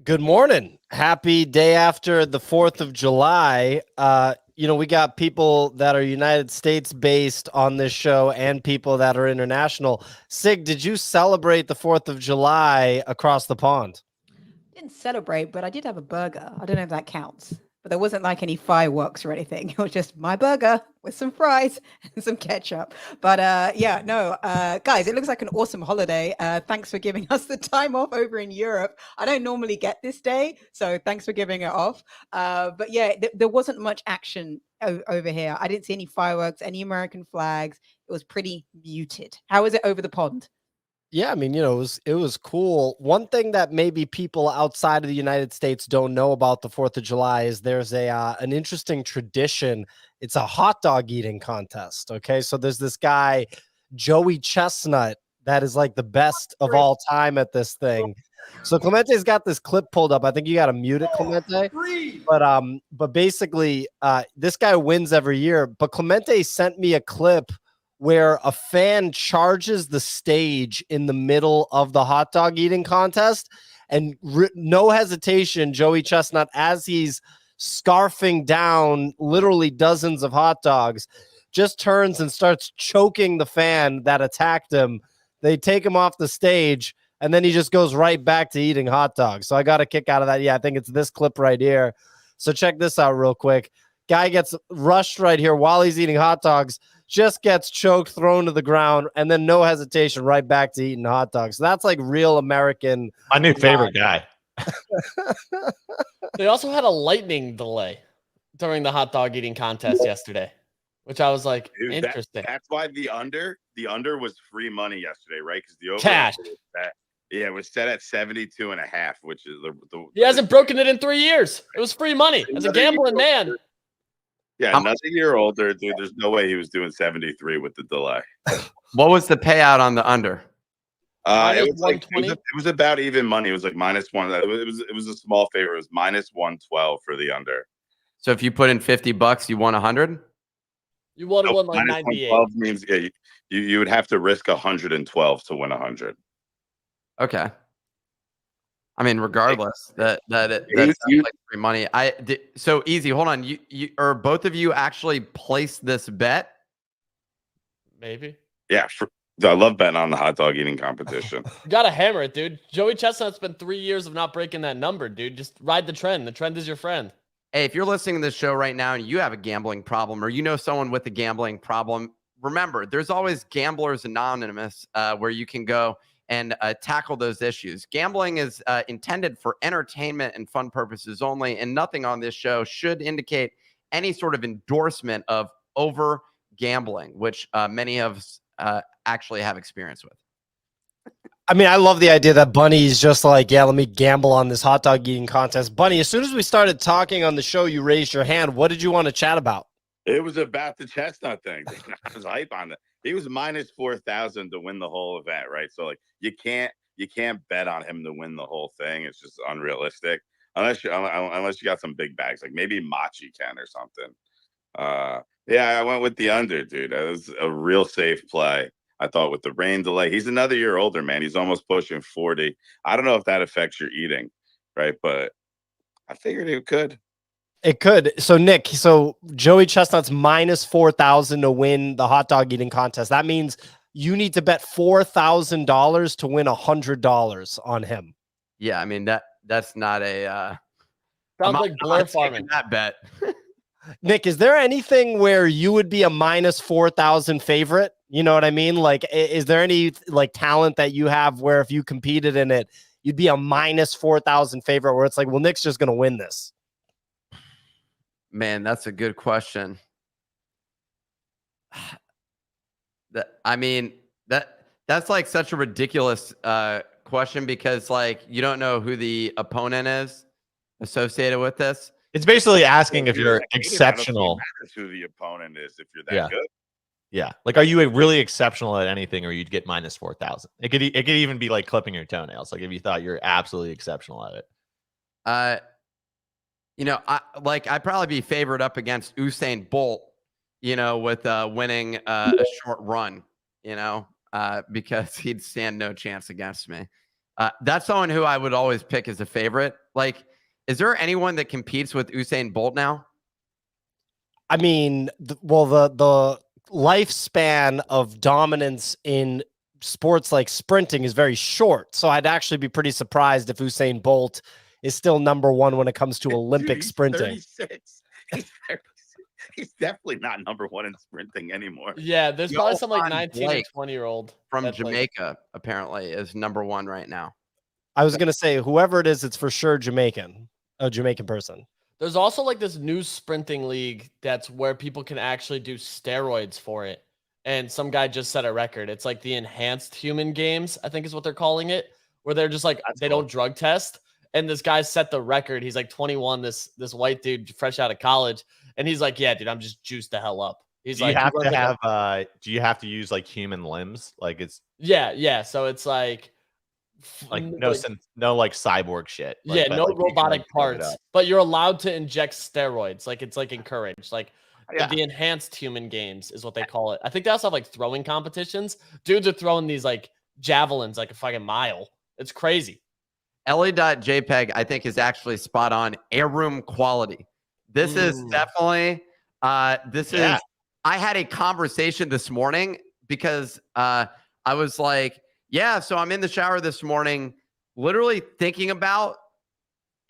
Good morning. Happy day after the 4th of July. We got people that are United States based on this show and people that are international. Sig, did you celebrate the 4th of July across the pond? Didn't celebrate, but I did have a burger. I don't know if that counts. But there wasn't like any fireworks or anything. It was just my burger with some fries and some ketchup. But guys, it looks like an awesome holiday. Thanks for giving us the time off over in Europe. I don't normally get this day, so thanks for giving it off. But yeah, there wasn't much action over here. I didn't see any fireworks, any American flags. It was pretty muted. How was it over the pond? Yeah, I mean, it was cool. One thing that maybe people outside of the United States don't know about the 4th of July is there's an interesting tradition. It's a hot dog eating contest. Okay, so there's this guy, Joey Chestnut, that is like the best of all time at this thing. So Clemente's got this clip pulled up. I think you got to mute it, Clemente. But basically, this guy wins every year. But Clemente sent me a clip where a fan charges the stage in the middle of the hot dog eating contest, and no hesitation, Joey Chestnut, as he's scarfing down literally dozens of hot dogs, just turns and starts choking the fan that attacked him. They take him off the stage, and then he just goes right back to eating hot dogs. So I got a kick out of that. Yeah, I think it's this clip right here. So check this out real quick. Guy gets rushed right here while he's eating hot dogs, just gets choked, thrown to the ground, and then no hesitation, right back to eating hot dogs. So that's like real American. My new favorite guy. They also had a lightning delay during the hot dog eating contest yesterday, which I was like, dude, interesting. That's why the under was free money yesterday, right? Because the over cash. It was set at 72.5, which is the he hasn't broken it in 3 years. It was free money as a gambling man. Yeah, another year older, dude. There's no way he was doing 73 with the delay. What was the payout on the under? It was about even money. It was like -1. It was a small favor. It was -112 for the under. So if you put in $50, you won 100. You would have won like 98. Means you would have to risk 112 to win 100. Okay. I mean, regardless, that sounds like free money. So easy. Hold on. You or both of you actually placed this bet? Maybe. Yeah. I love betting on the hot dog eating competition. You gotta hammer it, dude. Joey Chestnut's been 3 years of not breaking that number, dude. Just ride the trend. The trend is your friend. Hey, if you're listening to this show right now and you have a gambling problem, or you know someone with a gambling problem, remember, there's always Gamblers Anonymous, where you can go and tackle those issues. Gambling is intended for entertainment and fun purposes only, and nothing on this show should indicate any sort of endorsement of over gambling, which many of us actually have experience with. I mean, I love the idea that Bunny's just like, yeah, let me gamble on this hot dog eating contest. Bunny, as soon as we started talking on the show, you raised your hand. What did you want to chat about? It was about the Chestnut thing. I was hype on it. He was -4,000 to win the whole event, right? So like you can't bet on him to win the whole thing. It's just unrealistic unless you got some big bags, like maybe Machi can or something. Yeah, I went with the under, dude. That was a real safe play. I thought with the rain delay, he's another year older, man. He's almost pushing 40. I don't know if that affects your eating, right? But I figured it could. It could. So Nick, Joey Chestnut's -4,000 to win the hot dog eating contest. That means you need to bet $4,000 to win $100 on him. Yeah, I mean that's not a sounds like Blair farming that bet. Nick, is there anything where you would be a -4,000 favorite? You know what I mean? Like, is there any like talent that you have where if you competed in it, you'd be a -4,000 favorite where it's like, well, Nick's just going to win this? Man, that's a good question. That's like such a ridiculous question because like you don't know who the opponent is associated with this. It's basically asking if you're exceptional. Matters who the opponent is if you're that good. Yeah, like are you really exceptional at anything, or you'd get -4,000? It could even be like clipping your toenails. Like if you thought you're absolutely exceptional at it. I'd probably be favored up against Usain Bolt you know, with winning a short run, you know, because he'd stand no chance against me. That's someone who I would always pick as a favorite. Like, is there anyone that competes with Usain Bolt now? I mean, the lifespan of dominance in sports like sprinting is very short. So I'd actually be pretty surprised if Usain Bolt is still number one when it comes to Olympic Dude, he's sprinting. 36. He's definitely not number one in sprinting anymore. Yeah, there's probably some like Johan 19 Blake or 20-year-old from that's, like, Jamaica, apparently, is number one right now. I was going to say, whoever it is, it's for sure Jamaican, a Jamaican person. There's also like this new sprinting league that's where people can actually do steroids for it. And some guy just set a record. It's like the enhanced human games, I think is what they're calling it, where they're just like, they don't drug test. And this guy set the record. He's like 21, this white dude fresh out of college. And he's like, yeah, dude, I'm just juiced the hell up. He's Do like, you have he to runs have do you have to use like human limbs? Like it's yeah. So it's like like no like cyborg shit. Like, yeah, but, no like, you can, robotic like, build it parts, up. but you're allowed to inject steroids. Like it's like encouraged. Like Yeah. the enhanced human games is what they call it. I think they also have like throwing competitions. Dudes are throwing these like javelins like a fucking mile. It's crazy. Ellie.jpg, I think, is actually spot on. Air room quality. This is definitely this is I had a conversation this morning because I was like, yeah, so I'm in the shower this morning, literally thinking about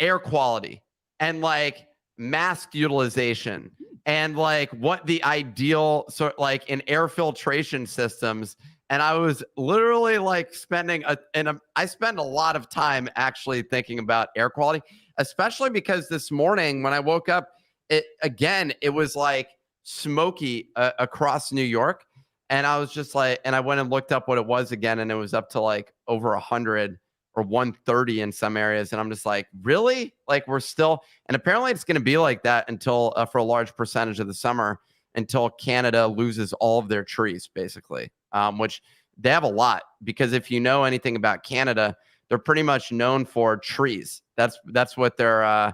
air quality and like mask utilization and like what the ideal sort like in air filtration systems. And I was literally like I spend a lot of time actually thinking about air quality, especially because this morning when I woke up, it was like smoky across New York. And I was just like, and I went and looked up what it was again, and it was up to like over 100 or 130 in some areas. And I'm just like, really? Like we're still, and apparently it's going to be like that until for a large percentage of the summer, until Canada loses all of their trees, basically, which they have a lot, because if you know anything about Canada, they're pretty much known for trees. That's what they're,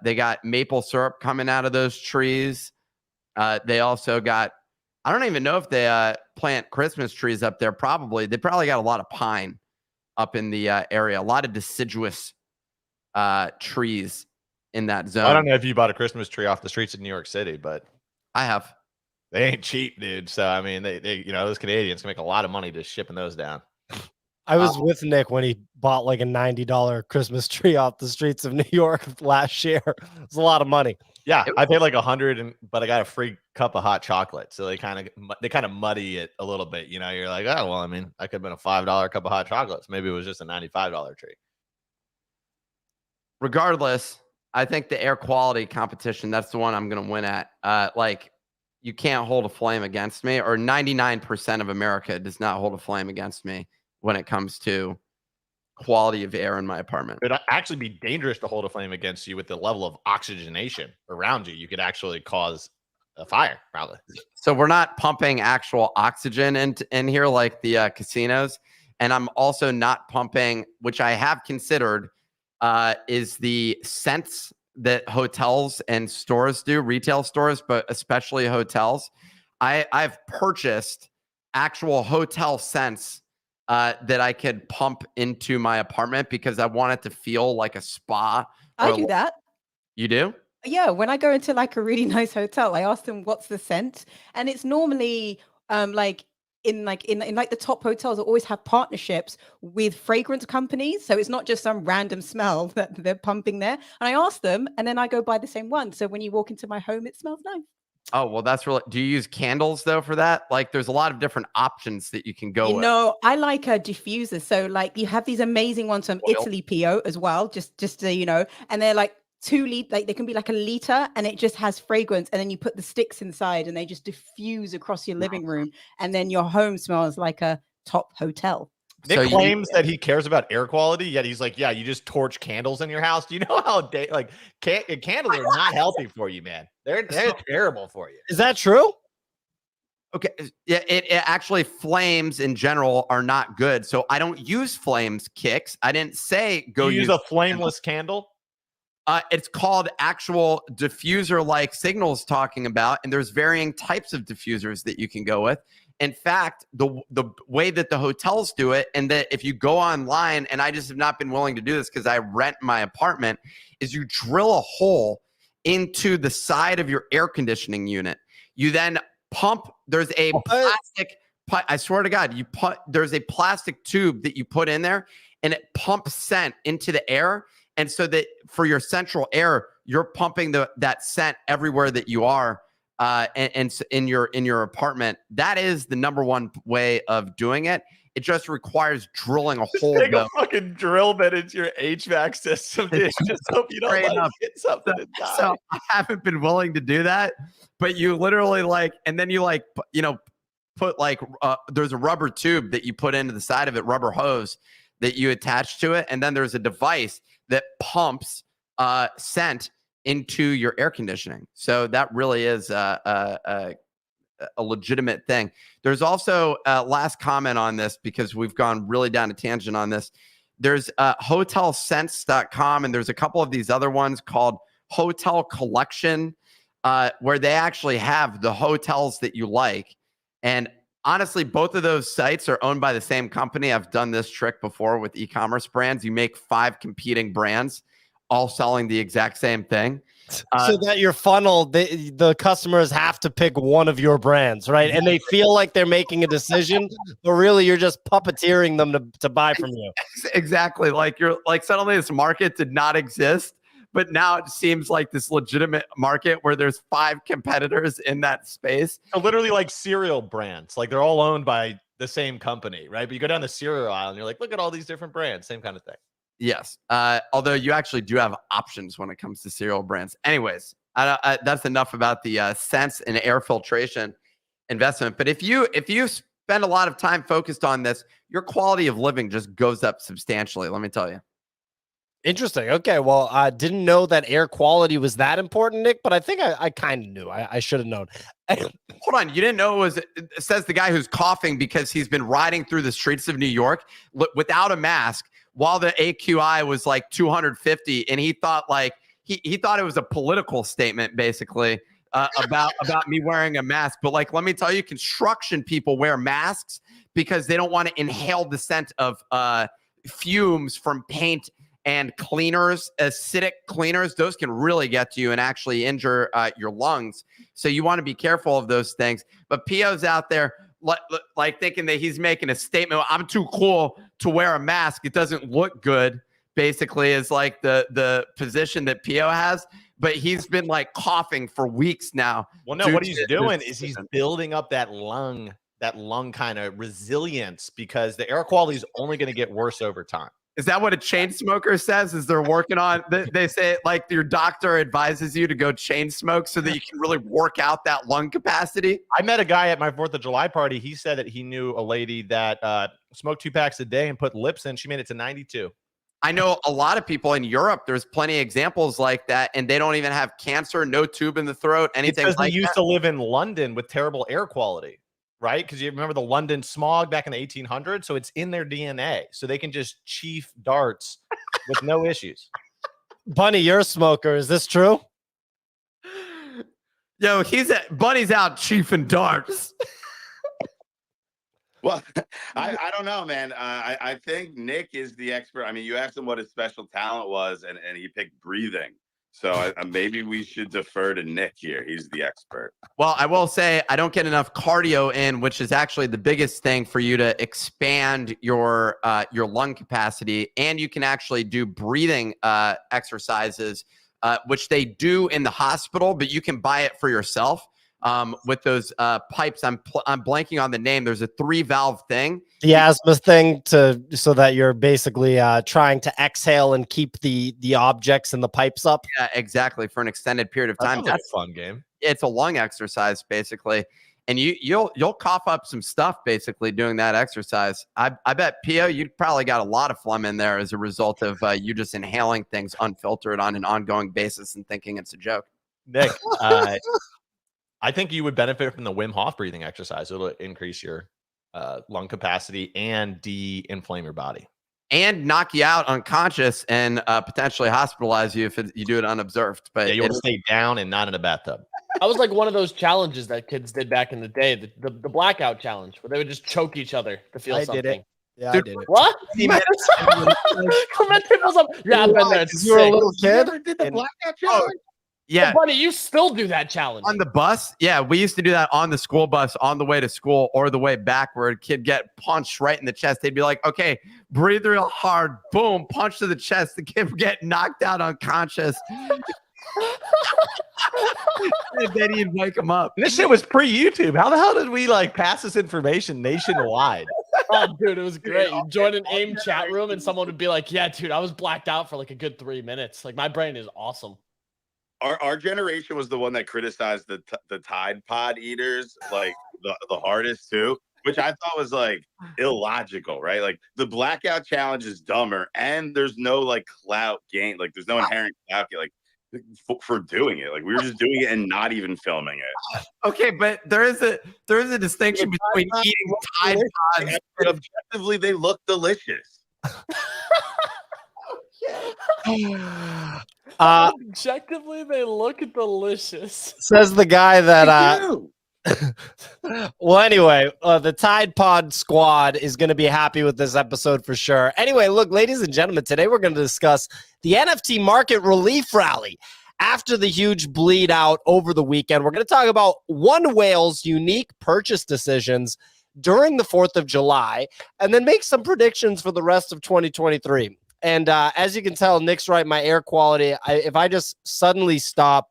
they got maple syrup coming out of those trees. They also got, I don't even know if they plant Christmas trees up there. They probably got a lot of pine up in the area, a lot of deciduous trees in that zone. I don't know if you bought a Christmas tree off the streets of New York City, but I have. they ain't cheap, dude. So I mean, they you know, those Canadians can make a lot of money just shipping those down. I was with Nick when he bought like a $90 Christmas tree off the streets of New York last year. It's a lot of money. Yeah, I paid like 100, but I got a free cup of hot chocolate. So they kind of muddy it a little bit. You know, you're like, oh well, I mean, I could have been a $5 cup of hot chocolate. So maybe it was just a $95 tree. Regardless, I think the air quality competition, that's the one I'm going to win at. Like, you can't hold a flame against me, or 99% of America does not hold a flame against me when it comes to quality of air in my apartment. It'd actually be dangerous to hold a flame against you with the level of oxygenation around you. You could actually cause a fire, probably. So we're not pumping actual oxygen in here like the casinos. And I'm also not pumping, which I have considered, is the scents that hotels and stores do, retail stores, but especially hotels. I've purchased actual hotel scents that I could pump into my apartment because I want it to feel like a spa. I do that. You do? Yeah, when I go into like a really nice hotel, I ask them what's the scent, and it's normally like in the top hotels that always have partnerships with fragrance companies, so it's not just some random smell that they're pumping there. And I ask them, and then I go buy the same one. So when you walk into my home, it smells nice. Oh, well, that's really. Do you use candles though for that? Like, there's a lot of different options that you can go with. You know, I like a diffuser. So like you have these amazing ones from Italy PO as well, just to, you know, and they're like 2 liter, like they can be like a liter, and it just has fragrance, and then you put the sticks inside and they just diffuse across your living room, and then your home smells like a top hotel. Nick claims that he cares about air quality, yet he's like, yeah, you just torch candles in your house. Do you know how candles are not healthy for you, man? They're terrible for you. Is that true? Okay. Yeah, it actually, flames in general are not good. So I don't use flames kicks. I didn't say go use a flameless candle. It's called actual diffuser like Signal's talking about, and there's varying types of diffusers that you can go with. In fact, the way that the hotels do it, and that if you go online, and I just have not been willing to do this because I rent my apartment, is you drill a hole into the side of your air conditioning unit. You then pump, there's a plastic, I swear to God, there's a plastic tube that you put in there, and it pumps scent into the air. And so that for your central air, you're pumping that scent everywhere that you are. And in your apartment. That is the number one way of doing it. It just requires drilling a hole. Take a fucking drill bit into your HVAC system, dude. Just hope you don't hit something and die. So I haven't been willing to do that, but you literally and then you put there's a rubber tube that you put into the side of it, rubber hose that you attach to it, and then there's a device that pumps scent into your air conditioning. So that really is a legitimate thing. There's also last comment on this because we've gone really down a tangent on this. There's hotelsense.com, and there's a couple of these other ones called Hotel Collection, where they actually have the hotels that you like. And honestly, both of those sites are owned by the same company. I've done this trick before with e-commerce brands. You make 5 competing brands, all selling the exact same thing. So that your funnel, the customers have to pick one of your brands, right? And they feel like they're making a decision, but really you're just puppeteering them to buy from you. Exactly. Suddenly this market did not exist, but now it seems like this legitimate market where there's 5 competitors in that space. So literally like cereal brands, like they're all owned by the same company, right? But you go down the cereal aisle and you're like, look at all these different brands, same kind of thing. Yes. Although you actually do have options when it comes to cereal brands. Anyways, that's enough about the sense and air filtration investment. But if you spend a lot of time focused on this, your quality of living just goes up substantially. Let me tell you. Interesting. Okay. Well, I didn't know that air quality was that important, Nick, but I think I kind of knew. I should have known. Hold on. You didn't know it says the guy who's coughing because he's been riding through the streets of New York without a mask, while the AQI was like 250, and he thought he thought it was a political statement basically about me wearing a mask. But let me tell you, construction people wear masks because they don't want to inhale the scent of fumes from paint and cleaners, acidic cleaners. Those can really get to you and actually injure your lungs. So you want to be careful of those things. But Pio's out there thinking that he's making a statement. I'm too cool to wear a mask. It doesn't look good, basically, is the position that Pio has. But he's been coughing for weeks now. Well, no, what he's doing is he's building up that lung kind of resilience, because the air quality is only going to get worse over time. Is that what a chain smoker says? Is they're working on, they say your doctor advises you to go chain smoke so that you can really work out that lung capacity? I met a guy at my 4th of July party. He said that he knew a lady that smoked 2 packs a day and put lips in. She made it to 92. I know a lot of people in Europe, there's plenty of examples like that, and they don't even have cancer, no tube in the throat, anything like that. They used to live in London with terrible air quality. Right? Because you remember the London smog back in the 1800s. So it's in their DNA. So they can just chief darts with no issues. Bunny, you're a smoker. Is this true? Yo, Bunny's out chiefing darts. Well, I don't know, man. I think Nick is the expert. I mean, you asked him what his special talent was, and he picked breathing. So maybe we should defer to Nick here. He's the expert. Well, I will say I don't get enough cardio in, which is actually the biggest thing for you to expand your lung capacity. And you can actually do breathing exercises, which they do in the hospital, but you can buy it for yourself with those pipes. I'm blanking on the name. There's a 3-valve thing. The asthma thing, so that you're basically trying to exhale and keep the objects and the pipes up. Yeah, exactly, for an extended period of time. That's a fun game. It's a lung exercise basically, and you'll cough up some stuff basically doing that exercise. I bet Pio, you probably got a lot of phlegm in there as a result of you just inhaling things unfiltered on an ongoing basis and thinking it's a joke. Nick, I think you would benefit from the Wim Hof breathing exercise. It'll increase your lung capacity and de-inflame your body. and knock you out unconscious and potentially hospitalize you if you do it unobserved. But Yeah, you want to stay down and not in a bathtub. I was like one of those challenges that kids did back in the day, the blackout challenge, where they would just choke each other to feel I something. did it. Yeah, Dude, I did it. What? Clement was up. Yeah, I've been there. It's You were a sick. little kid. Did the And- blackout challenge? yeah. Buddy, you still do that challenge. On the bus, yeah, we used to do that on the school bus on the way to school or the way back, where a kid get punched right in the chest. They'd be like, okay, breathe real hard, boom, punch to the chest. The kid would get knocked out unconscious. And then he'd wake him up. This shit was pre-YouTube. How the hell did we like pass this information nationwide? Oh, dude, it was great. You join an AIM chat room and someone would be like, yeah, dude, I was blacked out for like a good 3 minutes. Like, my brain is awesome. Our generation was the one that criticized the Tide Pod eaters like the hardest too, which I thought was like illogical, right? Like the blackout challenge is dumber, and there's no like clout gain, like there's no inherent clout gain, like for doing it. Like we were just doing it and not even filming it. Okay, but there is a distinction between eating Tide Pods. And objectively, they look delicious. Objectively, they look delicious. Says the guy that Dude. well, anyway, the Tide Pod squad is going to be happy with this episode for sure. Anyway, look, ladies and gentlemen, today we're going to discuss the NFT market relief rally after the huge bleed out over the weekend. We're going to talk about one whale's unique purchase decisions during the 4th of July, and then make some predictions for the rest of 2023. And as you can tell, Nick's right, my air quality, if I just suddenly stop,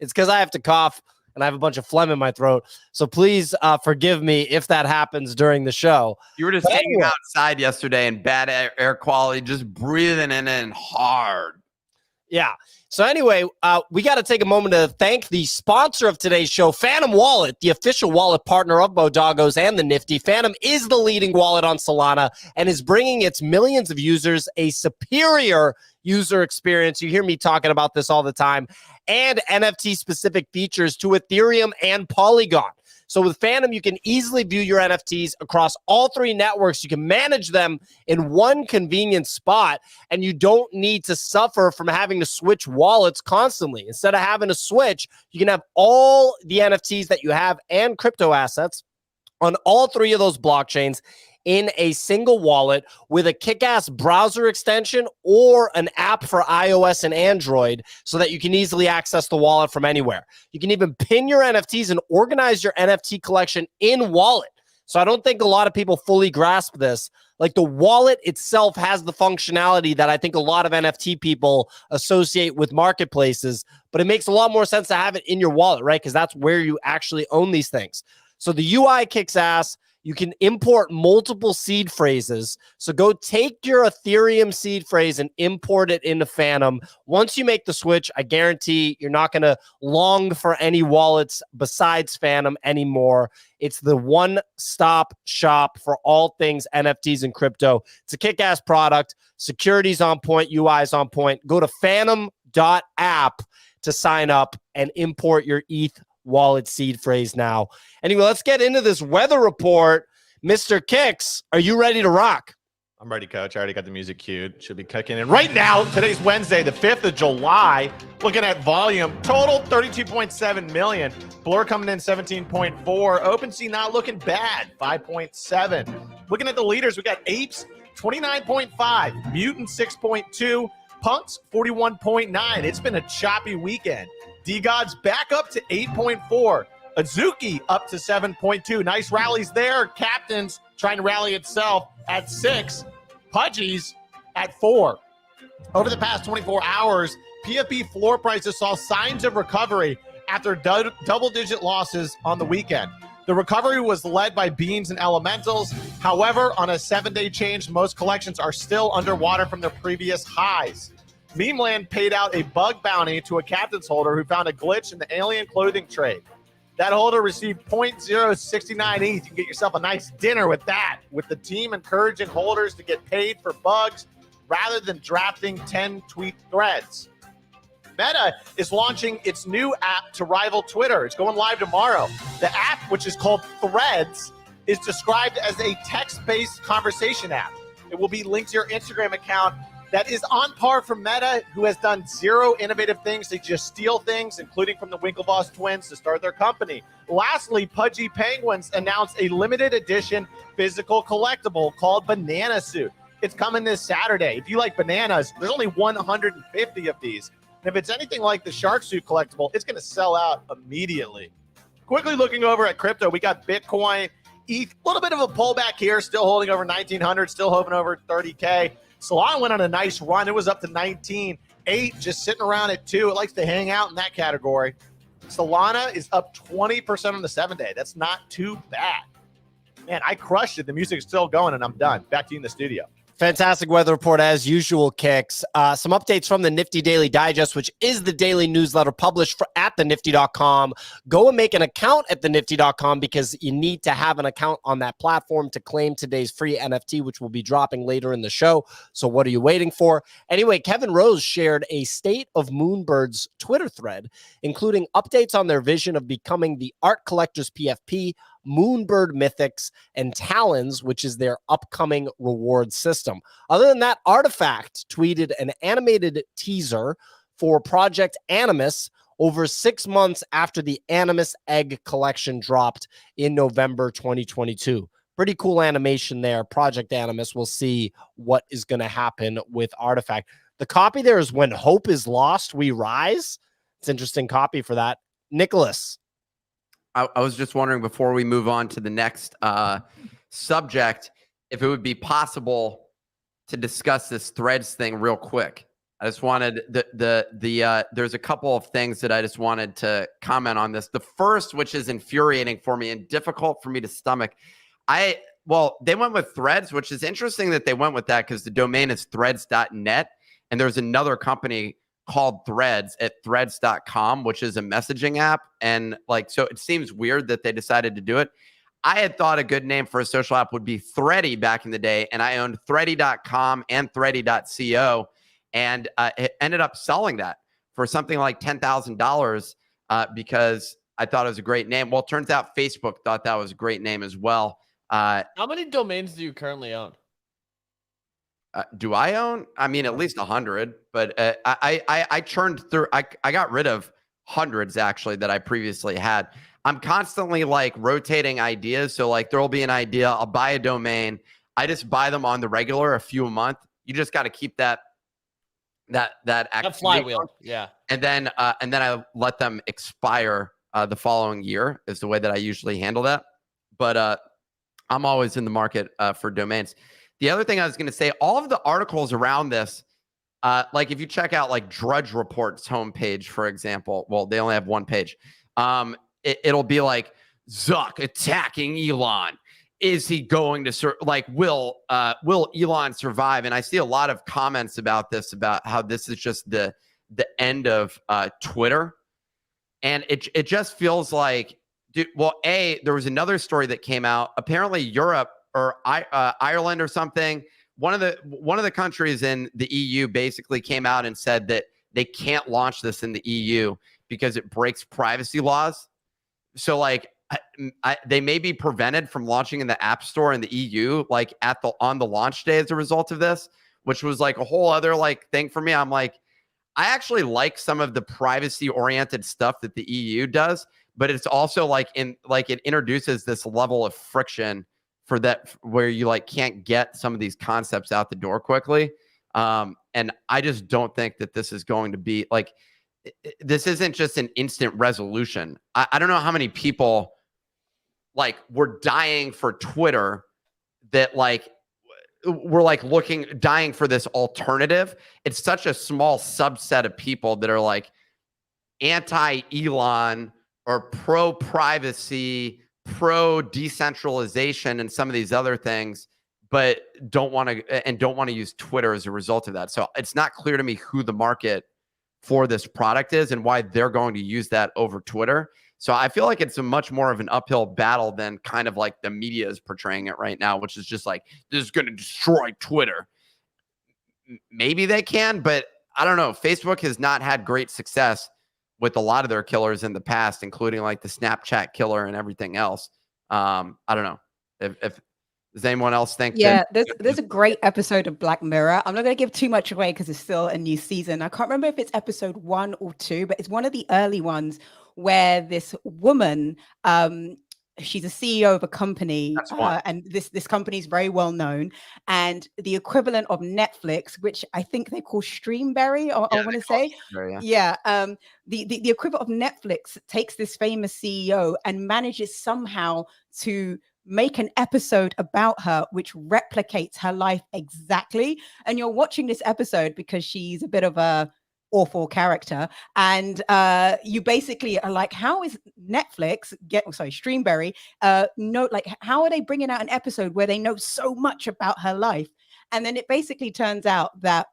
it's because I have to cough and I have a bunch of phlegm in my throat. So please forgive me if that happens during the show. You were just hanging outside yesterday in bad air quality, just breathing in hard. Yeah. So anyway, we got to take a moment to thank the sponsor of today's show, Phantom Wallet, the official wallet partner of BoDoggos and the Nifty. Phantom is the leading wallet on Solana and is bringing its millions of users a superior user experience. You hear me talking about this all the time, and NFT-specific features to Ethereum and Polygon. So with Phantom, you can easily view your NFTs across all 3 networks. You can manage them in one convenient spot, and you don't need to suffer from having to switch wallets constantly. Instead of having to switch, you can have all the NFTs that you have and crypto assets on all 3 of those blockchains in a single wallet with a kick-ass browser extension or an app for iOS and Android so that you can easily access the wallet from anywhere. You can even pin your NFTs and organize your NFT collection in wallet. So I don't think a lot of people fully grasp this. Like the wallet itself has the functionality that I think a lot of NFT people associate with marketplaces, but it makes a lot more sense to have it in your wallet, right? Because that's where you actually own these things. So the UI kicks ass. You can import multiple seed phrases. So go take your Ethereum seed phrase and import it into Phantom. Once you make the switch, I guarantee you're not going to long for any wallets besides Phantom anymore. It's the one-stop shop for all things NFTs and crypto. It's a kick-ass product. Security's on point. UI's on point. Go to phantom.app to sign up and import your ETH wallet seed phrase now. Anyway, let's get into this weather report. Mr. Kicks, are you ready to rock? I'm ready, coach. I already got the music queued. Should be cooking. And right now, today's Wednesday, the 5th of July. Looking at volume, total 32.7 million. Blur coming in 17.4. OpenSea not looking bad, 5.7. Looking at the leaders, we got Apes, 29.5. Mutant, 6.2. Punks, 41.9. It's been a choppy weekend. D-God's back up to 8.4. Azuki up to 7.2. Nice rallies there. Captains trying to rally itself at 6. Pudgies at 4. Over the past 24 hours, PFP floor prices saw signs of recovery after double-digit losses on the weekend. The recovery was led by beans and elementals. However, on a 7-day change, most collections are still underwater from their previous highs. Memeland paid out a bug bounty to a captain's holder who found a glitch in the alien clothing trade. That holder received 0.069 ETH. You can get yourself a nice dinner with that, with the team encouraging holders to get paid for bugs rather than drafting 10 tweet threads. Meta is launching its new app to rival Twitter. It's going live tomorrow. The app, which is called Threads, is described as a text-based conversation app. It will be linked to your Instagram account that is on par for Meta, who has done zero innovative things. They just steal things, including from the Winklevoss twins to start their company. Lastly, Pudgy Penguins announced a limited edition physical collectible called Banana Suit. It's coming this Saturday. If you like bananas, there's only 150 of these. And if it's anything like the Shark Suit collectible, it's going to sell out immediately. Quickly looking over at crypto, we got Bitcoin, ETH, a little bit of a pullback here, still holding over 1,900, still hoping over 30K. Solana went on a nice run. It was up to 19.8, just sitting around at 2. It likes to hang out in that category. Solana is up 20% on the 7-day. That's not too bad. Man, I crushed it. The music's still going, and I'm done. Back to you in the studio. Fantastic weather report as usual, Kicks. Some updates from the Nifty Daily Digest, which is the daily newsletter published at thenifty.com. Go and make an account at thenifty.com because you need to have an account on that platform to claim today's free NFT, which will be dropping later in the show. So what are you waiting for? Anyway, Kevin Rose shared a State of Moonbird's Twitter thread, including updates on their vision of becoming the art collectors PFP, Moonbird Mythics, and Talons, which is their upcoming reward system. Other than that, Artifact tweeted an animated teaser for Project Animus over 6 months after the Animus Egg collection dropped in November 2022. Pretty cool animation there. Project Animus. We'll see what is going to happen with Artifact. The copy there is When Hope is Lost, We Rise. It's interesting copy for that. Nicholas. I was just wondering before we move on to the next subject, if it would be possible to discuss this Threads thing real quick. I just wanted there's a couple of things that I just wanted to comment on this. The first, which is infuriating for me and difficult for me to stomach. They went with Threads, which is interesting that they went with that because the domain is threads.net. And there's another company called Threads at threads.com, which is a messaging app. And so it seems weird that they decided to do it. I had thought a good name for a social app would be Thready back in the day. And I owned Thready.com and Thready.co. And it ended up selling that for something like $10,000 because I thought it was a great name. Well, it turns out Facebook thought that was a great name as well. How many domains do you currently own? Do I own? I mean, at least 100, but I churned through. I got rid of hundreds actually that I previously had. I'm constantly rotating ideas. So there'll be an idea. I'll buy a domain. I just buy them on the regular, a few a month. You just got to keep that flywheel. Yeah. And then I let them expire the following year is the way that I usually handle that. But I'm always in the market for domains. The other thing I was going to say, all of the articles around this, if you check out Drudge Report's homepage, for example, well, they only have one page. It'll be Zuck attacking Elon. Is he going to will Elon survive? And I see a lot of comments about this, about how this is just the end of Twitter. And it just feels like, there was another story that came out. Apparently Europe or Ireland or something, one of the countries in the EU basically came out and said that they can't launch this in the EU because it breaks privacy laws. So they may be prevented from launching in the App Store in the EU on the launch day as a result of this, which was a whole other thing for me. I'm I actually like some of the privacy oriented stuff that the EU does, but it's also it introduces this level of friction for that where you can't get some of these concepts out the door quickly. And I just don't think that this is going to be this isn't just an instant resolution. I don't know how many people were dying for Twitter that we're dying for this alternative. It's such a small subset of people that are anti-Elon or pro-privacy, pro-decentralization, and some of these other things, but don't want to use Twitter as a result of that. So it's not clear to me who the market for this product is and why they're going to use that over Twitter. So I feel like it's a much more of an uphill battle than kind of the media is portraying it right now, which is just this is going to destroy Twitter. Maybe they can, but I don't know. Facebook has not had great success with a lot of their killers in the past, including the Snapchat killer and everything else. I don't know if Does anyone else think? Yeah, that there's a great episode of Black Mirror. I'm not going to give too much away because it's still a new season. I can't remember if it's episode 1 or 2, but it's one of the early ones where this woman, she's a CEO of a company, That's one. and this company is very well known, and the equivalent of Netflix, which I think they call Streamberry, or I want to say, yeah, the equivalent of Netflix takes this famous CEO and manages somehow to make an episode about her which replicates her life exactly. And you're watching this episode because she's a bit of a awful character, and you basically are like, how is Netflix Streamberry like, how are they bringing out an episode where they know so much about her life? And then it basically turns out that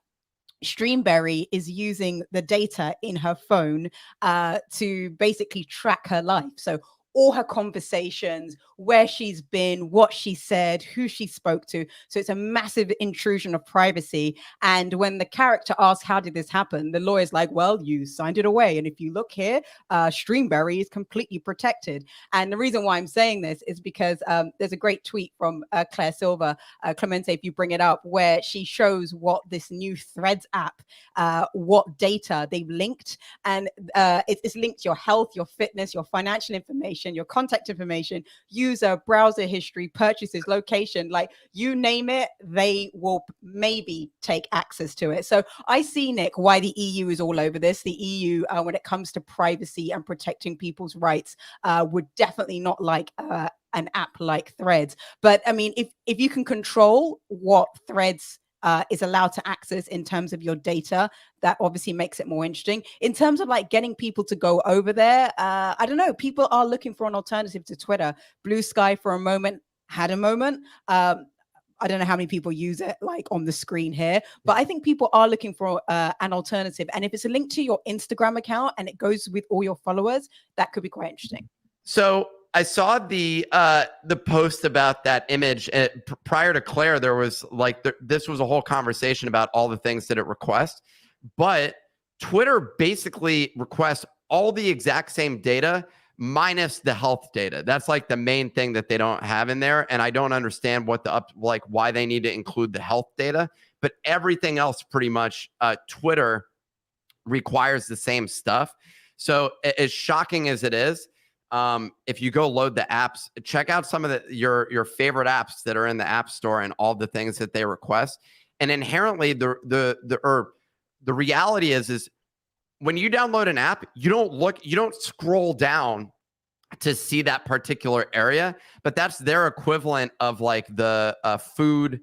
Streamberry is using the data in her phone to basically track her life. So all her conversations, where she's been, what she said, who she spoke to. So it's a massive intrusion of privacy. And when the character asks, how did this happen? The lawyer's like, well, you signed it away. And if you look here, Streamberry is completely protected. And the reason why I'm saying this is because there's a great tweet from Claire Silver, Clemente, if you bring it up, where she shows what this new Threads app, what data they've linked. And it's linked to your health, your fitness, your financial information, your contact information, user, browser history, purchases, location, like you name it, they will maybe take access to it. So I see, Nick, why the EU is all over this. The EU, when it comes to privacy and protecting people's rights, would definitely not like an app like Threads. But I mean, if you can control what Threads is allowed to access in terms of your data, that obviously makes it more interesting. In terms of like getting people to go over there, I don't know, people are looking for an alternative to Twitter. Blue Sky for a moment had a moment. I don't know how many people use it like on the screen here, but I think people are looking for an alternative. And if it's a link to your Instagram account and it goes with all your followers, that could be quite interesting. So I saw the post about that image. Prior to Claire, there was like this was a whole conversation about all the things that it requests, but Twitter basically requests all the exact same data minus the health data. That's like the main thing that they don't have in there, and I don't understand what why they need to include the health data. But everything else, pretty much, Twitter requires the same stuff. So as shocking as it is, if you go load the apps, check out some of your favorite apps that are in the App Store and all the things that they request. And inherently, the reality is when you download an app, you don't scroll down to see that particular area, but that's their equivalent of like the food,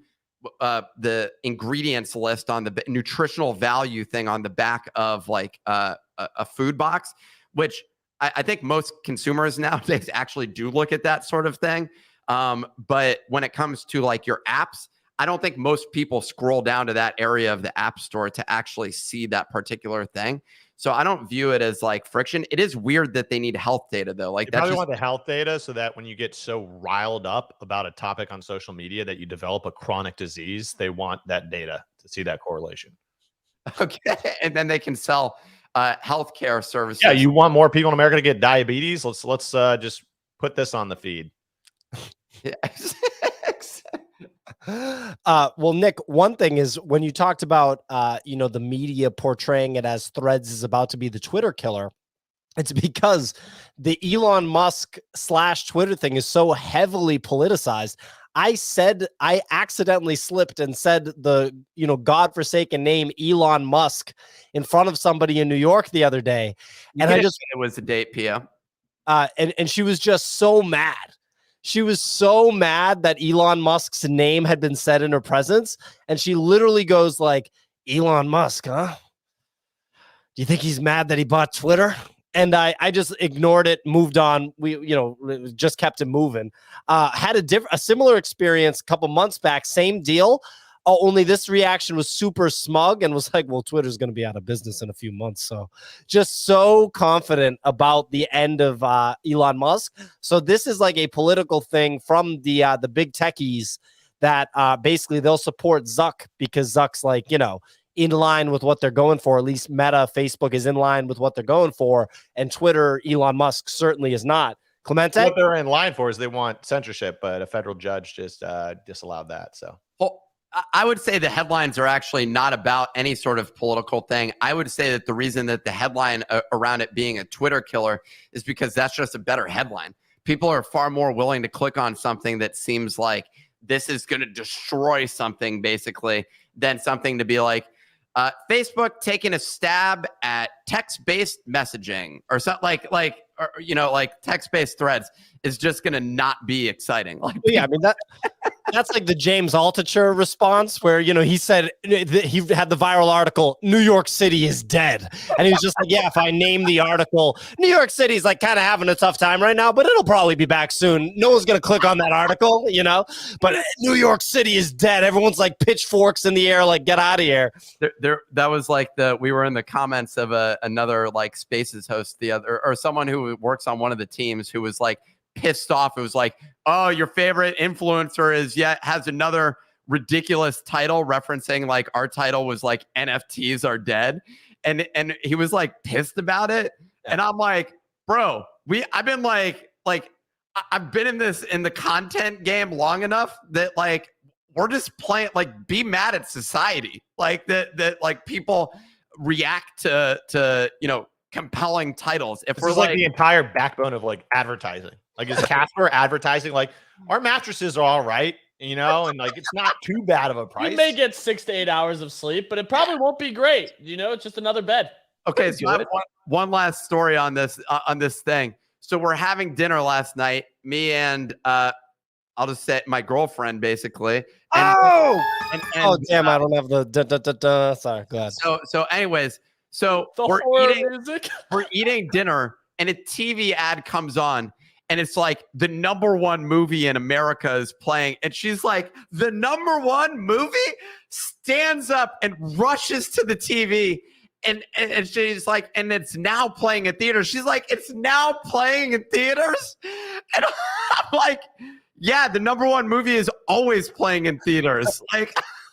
the ingredients list on the nutritional value thing on the back of like a food box, which I think most consumers nowadays actually do look at that sort of thing. But when it comes to like your apps, I don't think most people scroll down to that area of the App Store to actually see that particular thing. So I don't view it as like friction. It is weird that they need health data though. Like they probably want the health data so that when you get so riled up about a topic on social media that you develop a chronic disease, they want that data to see that correlation. Okay, and then they can sell healthcare services. Yeah, you want more people in America to get diabetes? Let's just put this on the feed. Well, Nick, one thing is when you talked about the media portraying it as Threads is about to be the Twitter killer, it's because the Elon Musk / Twitter thing is so heavily politicized. I accidentally slipped and said the godforsaken name Elon Musk in front of somebody in New York the other day, and I just it was the date, Pia, and she was just so mad. She was so mad that Elon Musk's name had been said in her presence, and she literally goes like, "Elon Musk, huh? Do you think he's mad that he bought Twitter?" And I just ignored it, moved on. We, just kept it moving. Had a similar experience a couple months back, same deal. Only this reaction was super smug and was like, well, Twitter's going to be out of business in a few months. So just so confident about the end of Elon Musk. So this is like a political thing from the big techies that basically they'll support Zuck because Zuck's like, in line with what they're going for. At least Meta, Facebook is in line with what they're going for. And Twitter, Elon Musk certainly is not. Clemente? What they're in line for is they want censorship, but a federal judge just disallowed that. So, Well, I would say the headlines are actually not about any sort of political thing. I would say that the reason that the headline around it being a Twitter killer is because that's just a better headline. People are far more willing to click on something that seems like this is going to destroy something, basically, than something to be like, Facebook taking a stab at text-based messaging or something like text-based threads is just going to not be exciting. Like, Yeah, I mean that's like the James Altucher response where, he said he had the viral article, New York City is dead. And he was just like, yeah, if I name the article, New York City's like kind of having a tough time right now, but it'll probably be back soon. No one's going to click on that article, but New York City is dead. Everyone's like pitchforks in the air, like get out of here. That was like we were in the comments of another like Spaces host or someone who works on one of the teams who was like pissed off. It was like, oh, your favorite influencer has another ridiculous title referencing like our title was like NFTs are dead. And he was like pissed about it. Yeah. And I'm like, bro, I've been I've been in the content game long enough that like, we're just playing, like, be mad at society. Like that like people react to compelling titles. If we're like the entire backbone of like advertising. Like, is Casper advertising like our mattresses are all right, and like it's not too bad of a price. You may get 6 to 8 hours of sleep, but it probably won't be great. It's just another bed. Okay, so I have one last story on this thing. So we're having dinner last night, me and I'll just say my girlfriend, basically. And, oh damn! I don't have the Sorry, go ahead. So anyways, we're eating dinner, and a TV ad comes on. And it's like the #1 movie in America is playing. And she's like, the #1 movie? Stands up and rushes to the TV. And she's like, and it's now playing in theaters. She's like, it's now playing in theaters? And I'm like, yeah, the #1 movie is always playing in theaters.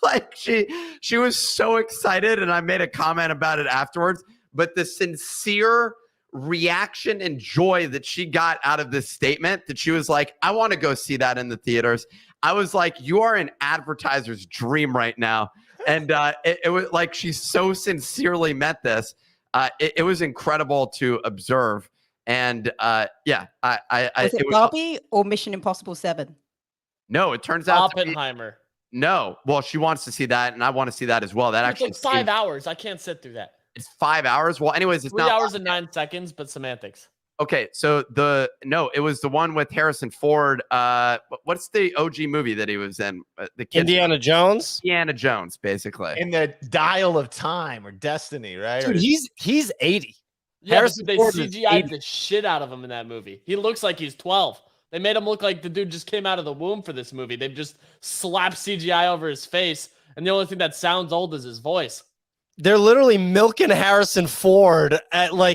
Like she was so excited. And I made a comment about it afterwards. But the sincere reaction and joy that she got out of this statement, that she was like, I want to go see that in the theaters. I was like, you are an advertiser's dream right now. And it was like, she so sincerely meant this. It was incredible to observe. And was it Barbie or Mission Impossible 7? No, it turns out Oppenheimer. No. Well, she wants to see that, and I want to see that as well. That it's actually like 5 hours. I can't sit through that. It's 5 hours. Well, anyways, it's 3 not hours and 9 seconds, but semantics. Okay, so it was the one with Harrison Ford. What's the OG movie that he was in? The Indiana Jones. Indiana Jones, basically. In the Dial of Time or Destiny, right? Dude, he's 80. Yeah, Harrison they Ford CGI'd the shit out of him in that movie. He looks like he's 12. They made him look like the dude just came out of the womb for this movie. They've just slapped CGI over his face, and the only thing that sounds old is his voice. They're literally milking Harrison Ford at I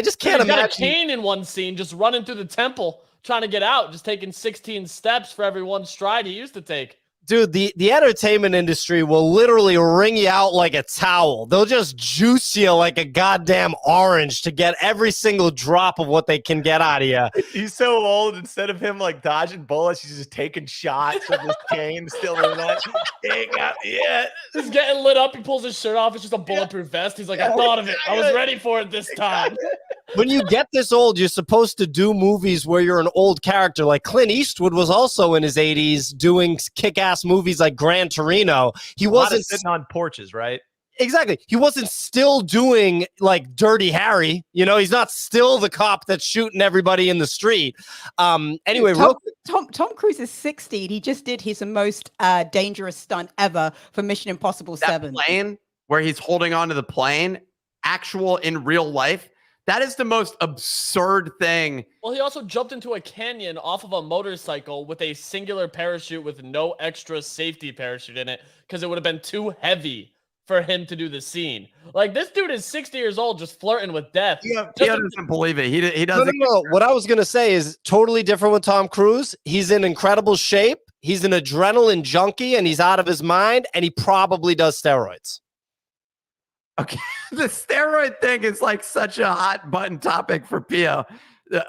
just can't imagine. Got a cane in one scene, just running through the temple, trying to get out, just taking 16 steps for every one stride he used to take. Dude, the entertainment industry will literally wring you out like a towel. They'll just juice you like a goddamn orange to get every single drop of what they can get out of you. He's so old. Instead of him like dodging bullets, he's just taking shots with his cane still in it. He's getting lit up. He pulls his shirt off. It's just a bulletproof vest. He's like, I thought of it. I was ready for it this time. When you get this old, you're supposed to do movies where you're an old character. Like Clint Eastwood was also in his 80s doing kick-ass movies like Gran Torino. He wasn't sitting on porches, right? Exactly. He wasn't still doing like Dirty Harry. He's not still the cop that's shooting everybody in the street. Anyway, Tom Cruise is 60. He just did his most dangerous stunt ever for Mission Impossible 7. That plane where he's holding onto the plane, actual in real life. That is the most absurd thing. Well, he also jumped into a canyon off of a motorcycle with a singular parachute with no extra safety parachute in it because it would have been too heavy for him to do the scene. Like, this dude is 60 years old just flirting with death. He doesn't believe it. He doesn't. No. What I was going to say is totally different with Tom Cruise. He's in incredible shape. He's an adrenaline junkie, and he's out of his mind, and he probably does steroids. Okay, the steroid thing is like such a hot button topic for Pio.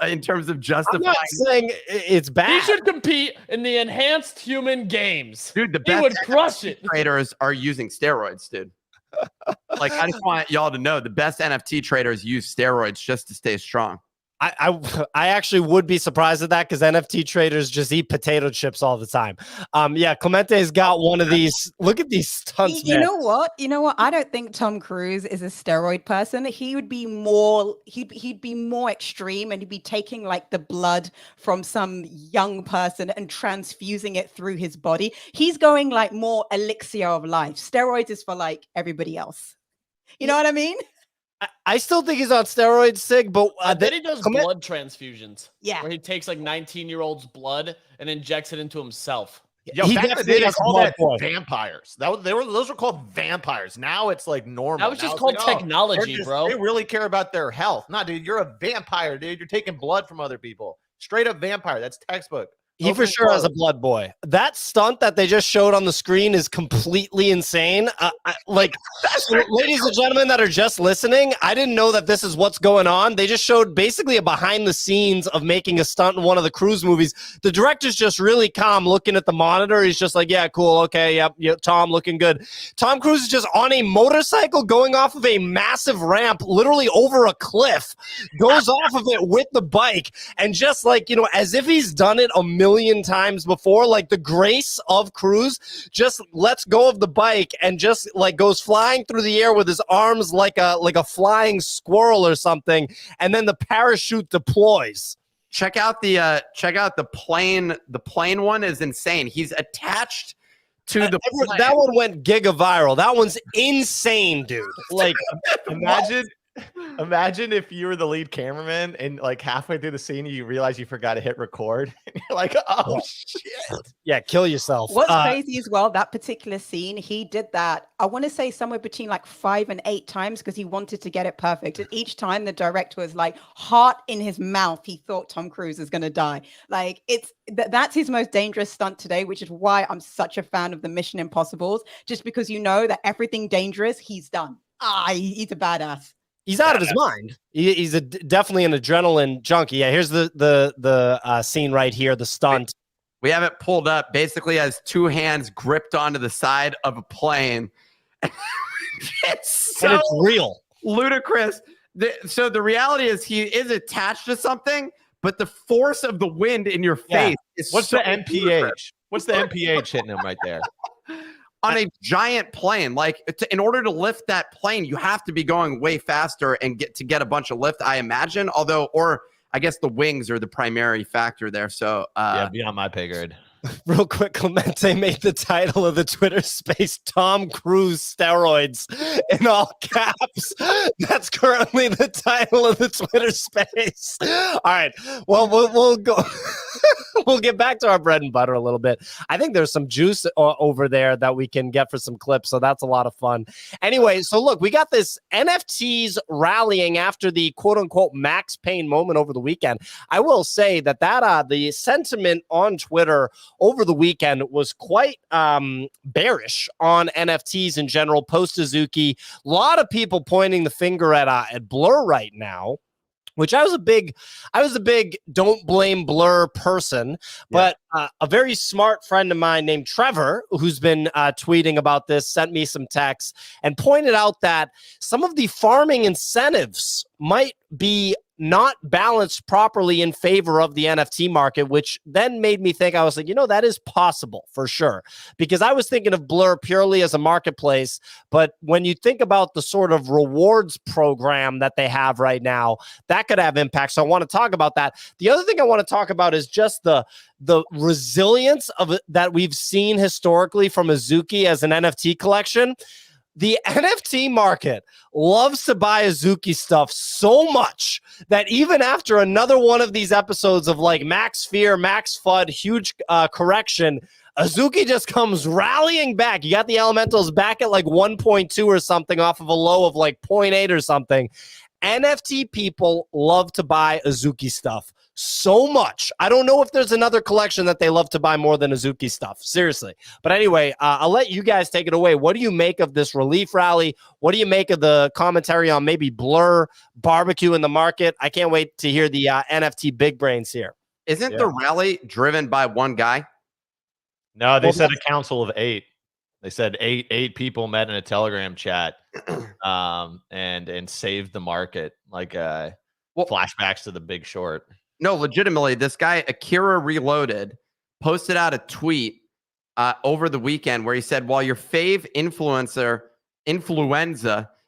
in terms of I'm justifying. not saying it's He bad. should compete in the enhanced human games. Dude, the He best would crush it. traders are using steroids, dude. Like, I just want y'all to know the best NFT traders use steroids just to stay strong. I actually would be surprised at that because NFT traders just eat potato chips all the time. Yeah, Clemente's got one of these. Look at these stunts, You man. know what? You know what? I don't think Tom Cruise is a steroid person. He would be more. He'd be more extreme, and he'd be taking like the blood from some young person and transfusing it through his body. He's going like more elixir of life. Steroids is for like everybody else. You know what I mean? I still think he's on steroids, Sig, but Then he does blood transfusions. Yeah. Where he takes like 19-year-old's blood and injects it into himself. Yo, He back in the definitely day, they has a called blood that boy. vampires. Those were called vampires. Now it's like normal. That was Now just it's called like, oh, technology, bro. They really care about their health. Nah, dude, you're a vampire, dude. You're taking blood from other people. Straight up vampire. That's textbook. He for sure has a blood boy. That stunt that they just showed on the screen is completely insane. Ladies and gentlemen that are just listening, I didn't know that this is what's going on. They just showed basically a behind the scenes of making a stunt in one of the Cruise movies. The director's just really calm looking at the monitor. He's just like, yeah, cool. Okay. Yep. Tom looking good. Tom Cruise is just on a motorcycle going off of a massive ramp, literally over a cliff, goes off of it with the bike and just like, as if he's done it a million times before, like the grace of Cruise just lets go of the bike and just like goes flying through the air with his arms like a flying squirrel or something, and then the parachute deploys. Check out the plane. The plane one is insane. He's attached to the plane. That one went giga viral. That one's insane, dude. Like, Imagine if you were the lead cameraman and like halfway through the scene you realize you forgot to hit record and you're like, oh shit. Yeah, kill yourself. What's crazy as well, that particular scene, he did that, I want to say somewhere between like 5 and 8 times because he wanted to get it perfect. And each time the director was like, heart in his mouth, he thought Tom Cruise is going to die. Like, that's his most dangerous stunt today, which is why I'm such a fan of the Mission Impossibles, just because you know that everything dangerous he's done. He's a badass. He's out of his mind. He's definitely an adrenaline junkie. Yeah, here's the scene right here, the stunt. We have it pulled up. Basically, has 2 hands gripped onto the side of a plane. It's real. Ludicrous. So the reality is he is attached to something, but the force of the wind in your face is What's so the MPH? ludicrous. What's the MPH hitting him right there? On a giant plane, like in order to lift that plane, you have to be going way faster and get a bunch of lift, I imagine. Or I guess the wings are the primary factor there. So yeah, beyond my pay grade. Real quick, Clemente made the title of the Twitter space Tom Cruise steroids in all caps. That's currently the title of the Twitter space. All right. Well, we'll go. We'll get back to our bread and butter a little bit. I think there's some juice over there that we can get for some clips, so that's a lot of fun. Anyway, so look, we got this NFTs rallying after the quote-unquote Max Payne moment over the weekend. I will say that the sentiment on Twitter over the weekend was quite bearish on NFTs in general, post-Azuki. A lot of people pointing the finger at Blur right now, which I was a big don't blame Blur person, but a very smart friend of mine named Trevor, who's been tweeting about this, sent me some texts and pointed out that some of the farming incentives might be not balanced properly in favor of the NFT market, which then made me think, I was like, that is possible for sure. Because I was thinking of Blur purely as a marketplace, but when you think about the sort of rewards program that they have right now, that could have impact. So I want to talk about that. The other thing I want to talk about is just the resilience of that we've seen historically from Azuki as an NFT collection. The NFT market loves to buy Azuki stuff so much that even after another one of these episodes of like Max Fear, Max FUD, huge correction, Azuki just comes rallying back. You got the elementals back at like 1.2 or something off of a low of like 0.8 or something. NFT people love to buy Azuki stuff so much. I don't know if there's another collection that they love to buy more than Azuki stuff. Seriously. But anyway, I'll let you guys take it away. What do you make of this relief rally? What do you make of the commentary on maybe Blur barbecue in the market? I can't wait to hear the NFT big brains here. Isn't the rally driven by one guy? No, they said a council of 8. They said eight people met in a Telegram chat, and saved the market, like flashbacks to The Big Short. No, legitimately, this guy Akira Reloaded posted out a tweet over the weekend where he said, while your fave influenza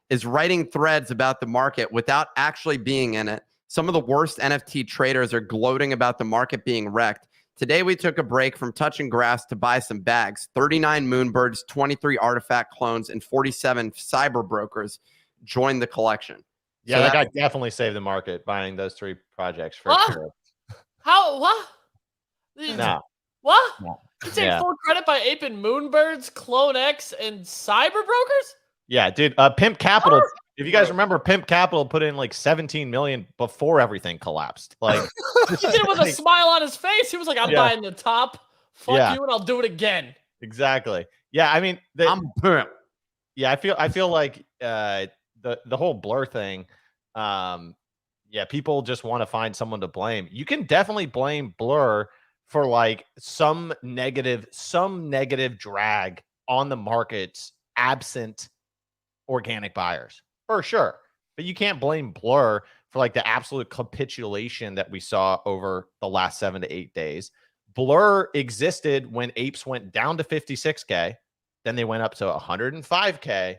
is writing threads about the market without actually being in it, some of the worst NFT traders are gloating about the market being wrecked. Today, we took a break from touching grass to buy some bags. 39 Moonbirds, 23 artifact clones, and 47 cyber brokers joined the collection. Yeah, So that guy definitely saved the market buying those 3 projects for sure. How? What? No. What? No. You take full credit by Ape and Moonbirds, Clone X, and cyber brokers? Yeah, dude. Pimp Capital. If you guys remember, Pimp Capital put in like 17 million before everything collapsed. Like he did it with a smile on his face. He was like, "I'm buying the top. Fuck you, and I'll do it again." Exactly. Yeah, I mean, I'm Pimp. Yeah, I feel like the whole Blur thing. People just want to find someone to blame. You can definitely blame Blur for like some negative drag on the markets absent organic buyers, for sure. But you can't blame Blur for like the absolute capitulation that we saw over the last 7 to 8 days. Blur existed when apes went down to 56K, then they went up to 105K.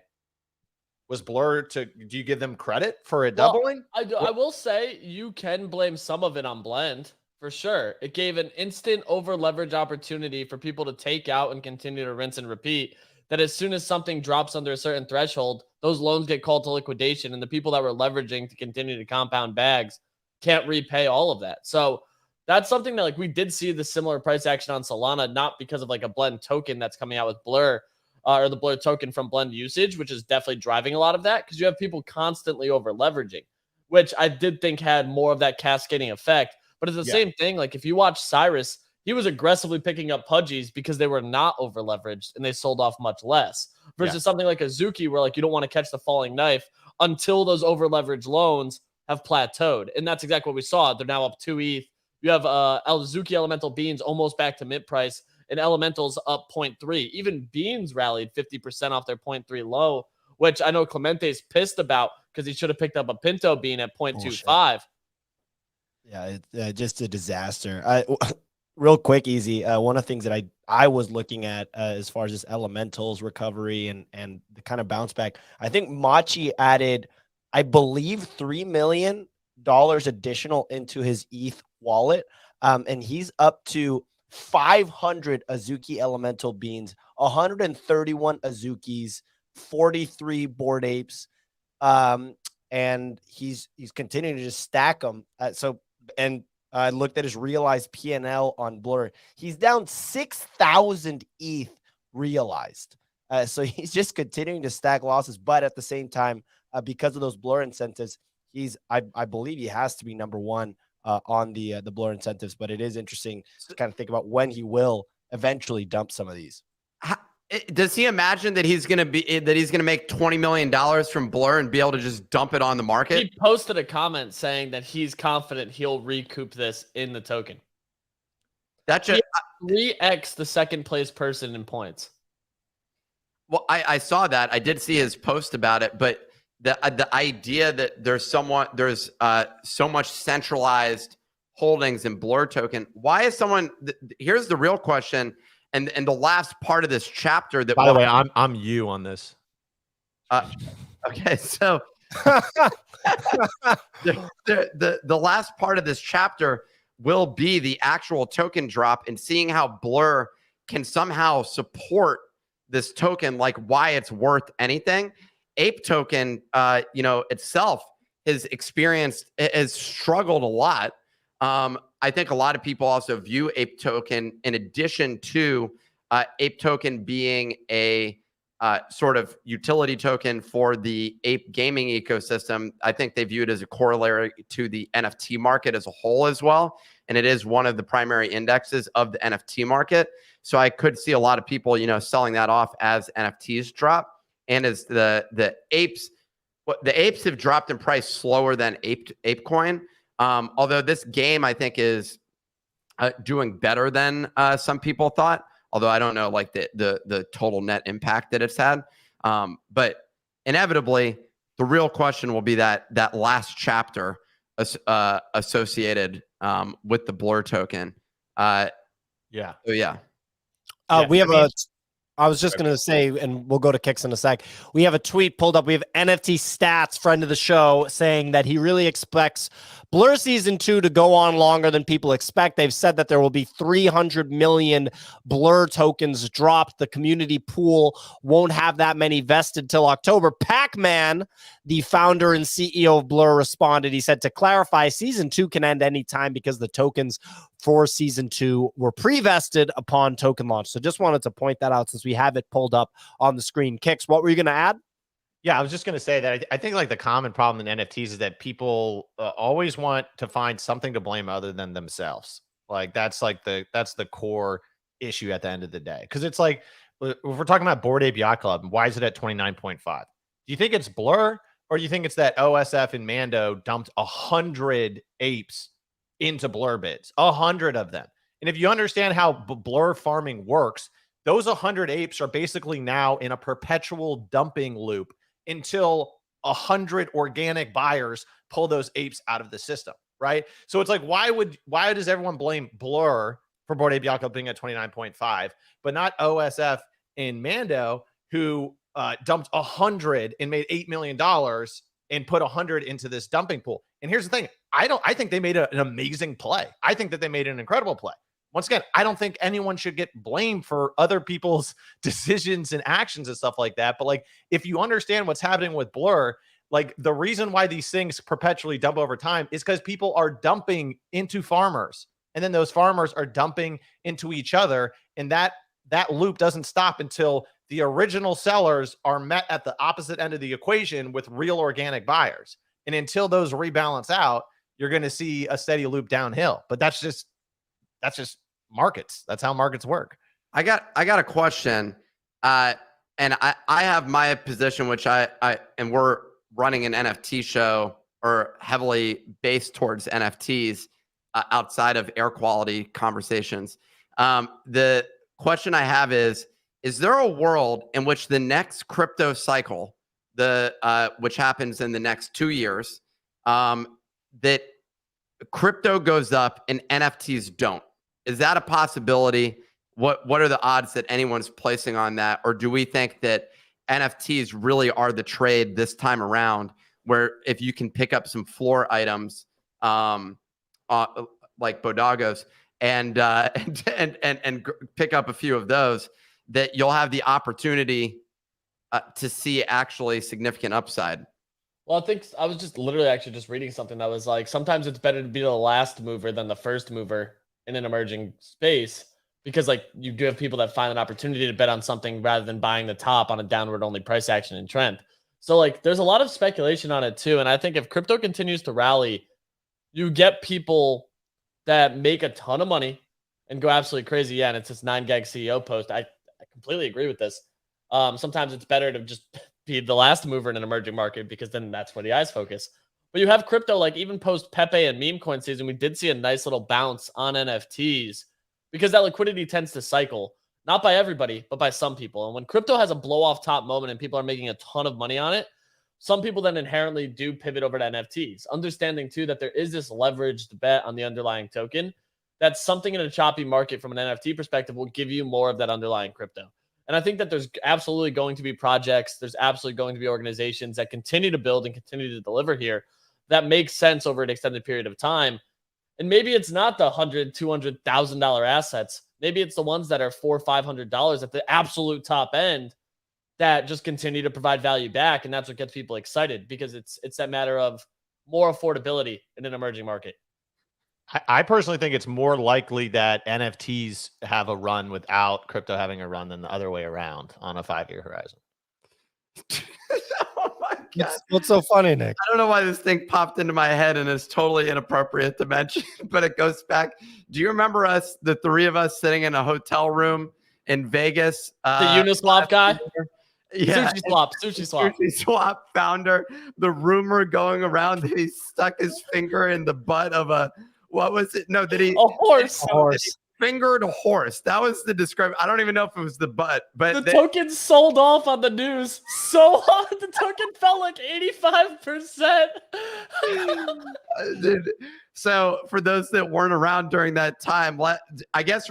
Was Blur do you give them credit for a doubling? I will say you can blame some of it on Blend, for sure. It gave an instant over leverage opportunity for people to take out and continue to rinse and repeat. That as soon as something drops under a certain threshold, those loans get called to liquidation, and the people that were leveraging to continue to compound bags can't repay all of that. So that's something that like we did see the similar price action on Solana, not because of like a Blend token that's coming out with Blur, or the Blur token from Blend usage, which is definitely driving a lot of that because you have people constantly over leveraging, which I did think had more of that cascading effect. But it's the same thing. Like if you watch Cyrus, he was aggressively picking up pudgies because they were not over leveraged and they sold off much less versus something like Azuki where like you don't want to catch the falling knife until those over leveraged loans have plateaued. And that's exactly what we saw. They're now up 2 ETH. You have Azuki Elemental Beans almost back to mint price and Elementals up 0.3. Even Beans rallied 50% off their 0.3 low, which I know Clemente's pissed about because he should have picked up a Pinto Bean at 0.25. Yeah, it's just a disaster. Real quick, easy. One of the things that I was looking at as far as this Elementals recovery and the kind of bounce back, I think Machi added, I believe, $3 million additional into his ETH wallet, and he's up to 500 Azuki Elemental Beans, 131 Azukis, 43 Bored Apes, and he's continuing to just stack them. I looked at his realized PNL on Blur. He's down 6,000 ETH realized. So he's just continuing to stack losses. But at the same time, because of those Blur incentives, I believe he has to be number one on the Blur incentives. But it is interesting to kind of think about when he will eventually dump some of these. Does he imagine that he's going to make $20 million from Blur and be able to just dump it on the market? He posted a comment saying that he's confident he'll recoup this in the token. That's just 3x the second place person in points. Well, I saw that. I did see his post about it, but the idea that there's so much centralized holdings in Blur token. Why is someone? Here's the real question. And the last part of this chapter that, by the way, I'm you on this. Okay, so the last part of this chapter will be the actual token drop and seeing how Blur can somehow support this token, like why it's worth anything. Ape token, itself has struggled a lot. I think a lot of people also view Ape token in addition to Ape token being a sort of utility token for the ape gaming ecosystem. I think they view it as a corollary to the NFT market as a whole as well. And it is one of the primary indexes of the NFT market. So I could see a lot of people, selling that off as NFTs drop. And as the apes have dropped in price slower than ApeCoin. Although this game, I think, is doing better than some people thought. Although I don't know, like the total net impact that it's had. But inevitably, the real question will be that last chapter associated with the Blur token. Yeah. So yeah. We have I was just going to say, and we'll go to Kicks in a sec. We have a tweet pulled up. We have NFT Stats, friend of the show, saying that he really expects Blur Season 2 to go on longer than people expect. They've said that there will be 300 million Blur tokens dropped. The community pool won't have that many vested till October. Pac-Man, the founder and CEO of Blur, responded. He said, to clarify, Season 2 can end anytime because the tokens for Season 2 were pre-vested upon token launch. So just wanted to point that out since we have it pulled up on the screen. Kicks, what were you going to add? Yeah, I was just going to say that I think like the common problem in NFTs is that people always want to find something to blame other than themselves. Like that's the core issue at the end of the day. Because it's like, if we're talking about Bored Ape Yacht Club, why is it at 29.5? Do you think it's Blur, or do you think it's that OSF and Mando dumped 100 apes into Blur bids, 100 of them? And if you understand how Blur farming works, those 100 apes are basically now in a perpetual dumping loop until 100 organic buyers pull those apes out of the system, right? So it's like, why does everyone blame Blur for Bored Ape Yacht Club being at 29.5, but not OSF and Mando, who dumped 100 and made $8 million and put 100 into this dumping pool? And here's the thing. I think they made an amazing play. I think that they made an incredible play. Once again, I don't think anyone should get blamed for other people's decisions and actions and stuff like that. But like, if you understand what's happening with Blur, like the reason why these things perpetually dump over time is because people are dumping into farmers, and then those farmers are dumping into each other. And that loop doesn't stop until the original sellers are met at the opposite end of the equation with real organic buyers. And until those rebalance out, you're going to see a steady loop downhill. But that's just markets. That's how markets work. I got a question. And I have my position, which and we're running an NFT show or heavily based towards NFTs outside of air quality conversations. The question I have is there a world in which the next crypto cycle, which happens in the next 2 years, that crypto goes up and NFTs don't? Is that a possibility? What are the odds that anyone's placing on that? Or do we think that NFTs really are the trade this time around, where if you can pick up some floor items like BoDoggos and pick up a few of those, that you'll have the opportunity to see actually significant upside? Well, I think I was just literally actually just reading something that was like, sometimes it's better to be the last mover than the first mover in an emerging space, because like you do have people that find an opportunity to bet on something rather than buying the top on a downward only price action and trend. So like there's a lot of speculation on it too. And I think if crypto continues to rally, you get people that make a ton of money and go absolutely crazy. Yeah. And it's this 9gag CEO post. I completely agree with this. Sometimes it's better to just be the last mover in an emerging market, because then that's where the eyes focus. But you have crypto, like even post Pepe and meme coin season, we did see a nice little bounce on NFTs because that liquidity tends to cycle, not by everybody, but by some people. And when crypto has a blow off top moment and people are making a ton of money on it, some people then inherently do pivot over to NFTs, understanding too that there is this leveraged bet on the underlying token. That's something in a choppy market from an NFT perspective will give you more of that underlying crypto. And I think that there's absolutely going to be projects, there's absolutely going to be organizations that continue to build and continue to deliver here that makes sense over an extended period of time. And maybe it's not the $100,000, $200,000 assets. Maybe it's the ones that are $400 or $500 at the absolute top end that just continue to provide value back. And that's what gets people excited, because it's that matter of more affordability in an emerging market. I personally think it's more likely that NFTs have a run without crypto having a run than the other way around on a 5-year horizon. Oh my God. What's so funny, Nick? I don't know why this thing popped into my head and is totally inappropriate to mention, but it goes back. Do you remember us, the three of us sitting in a hotel room in Vegas? The Uniswap guy? Yeah. Sushi Swap. Sushi Swap founder. The rumor going around that he stuck his finger in the butt of a, what was it? No, that he, A horse. that he fingered a horse. That was the description. I don't even know if it was the butt, but The token sold off on the news so hard. The token fell like 85%. Dude, so for those that weren't around during that time, I guess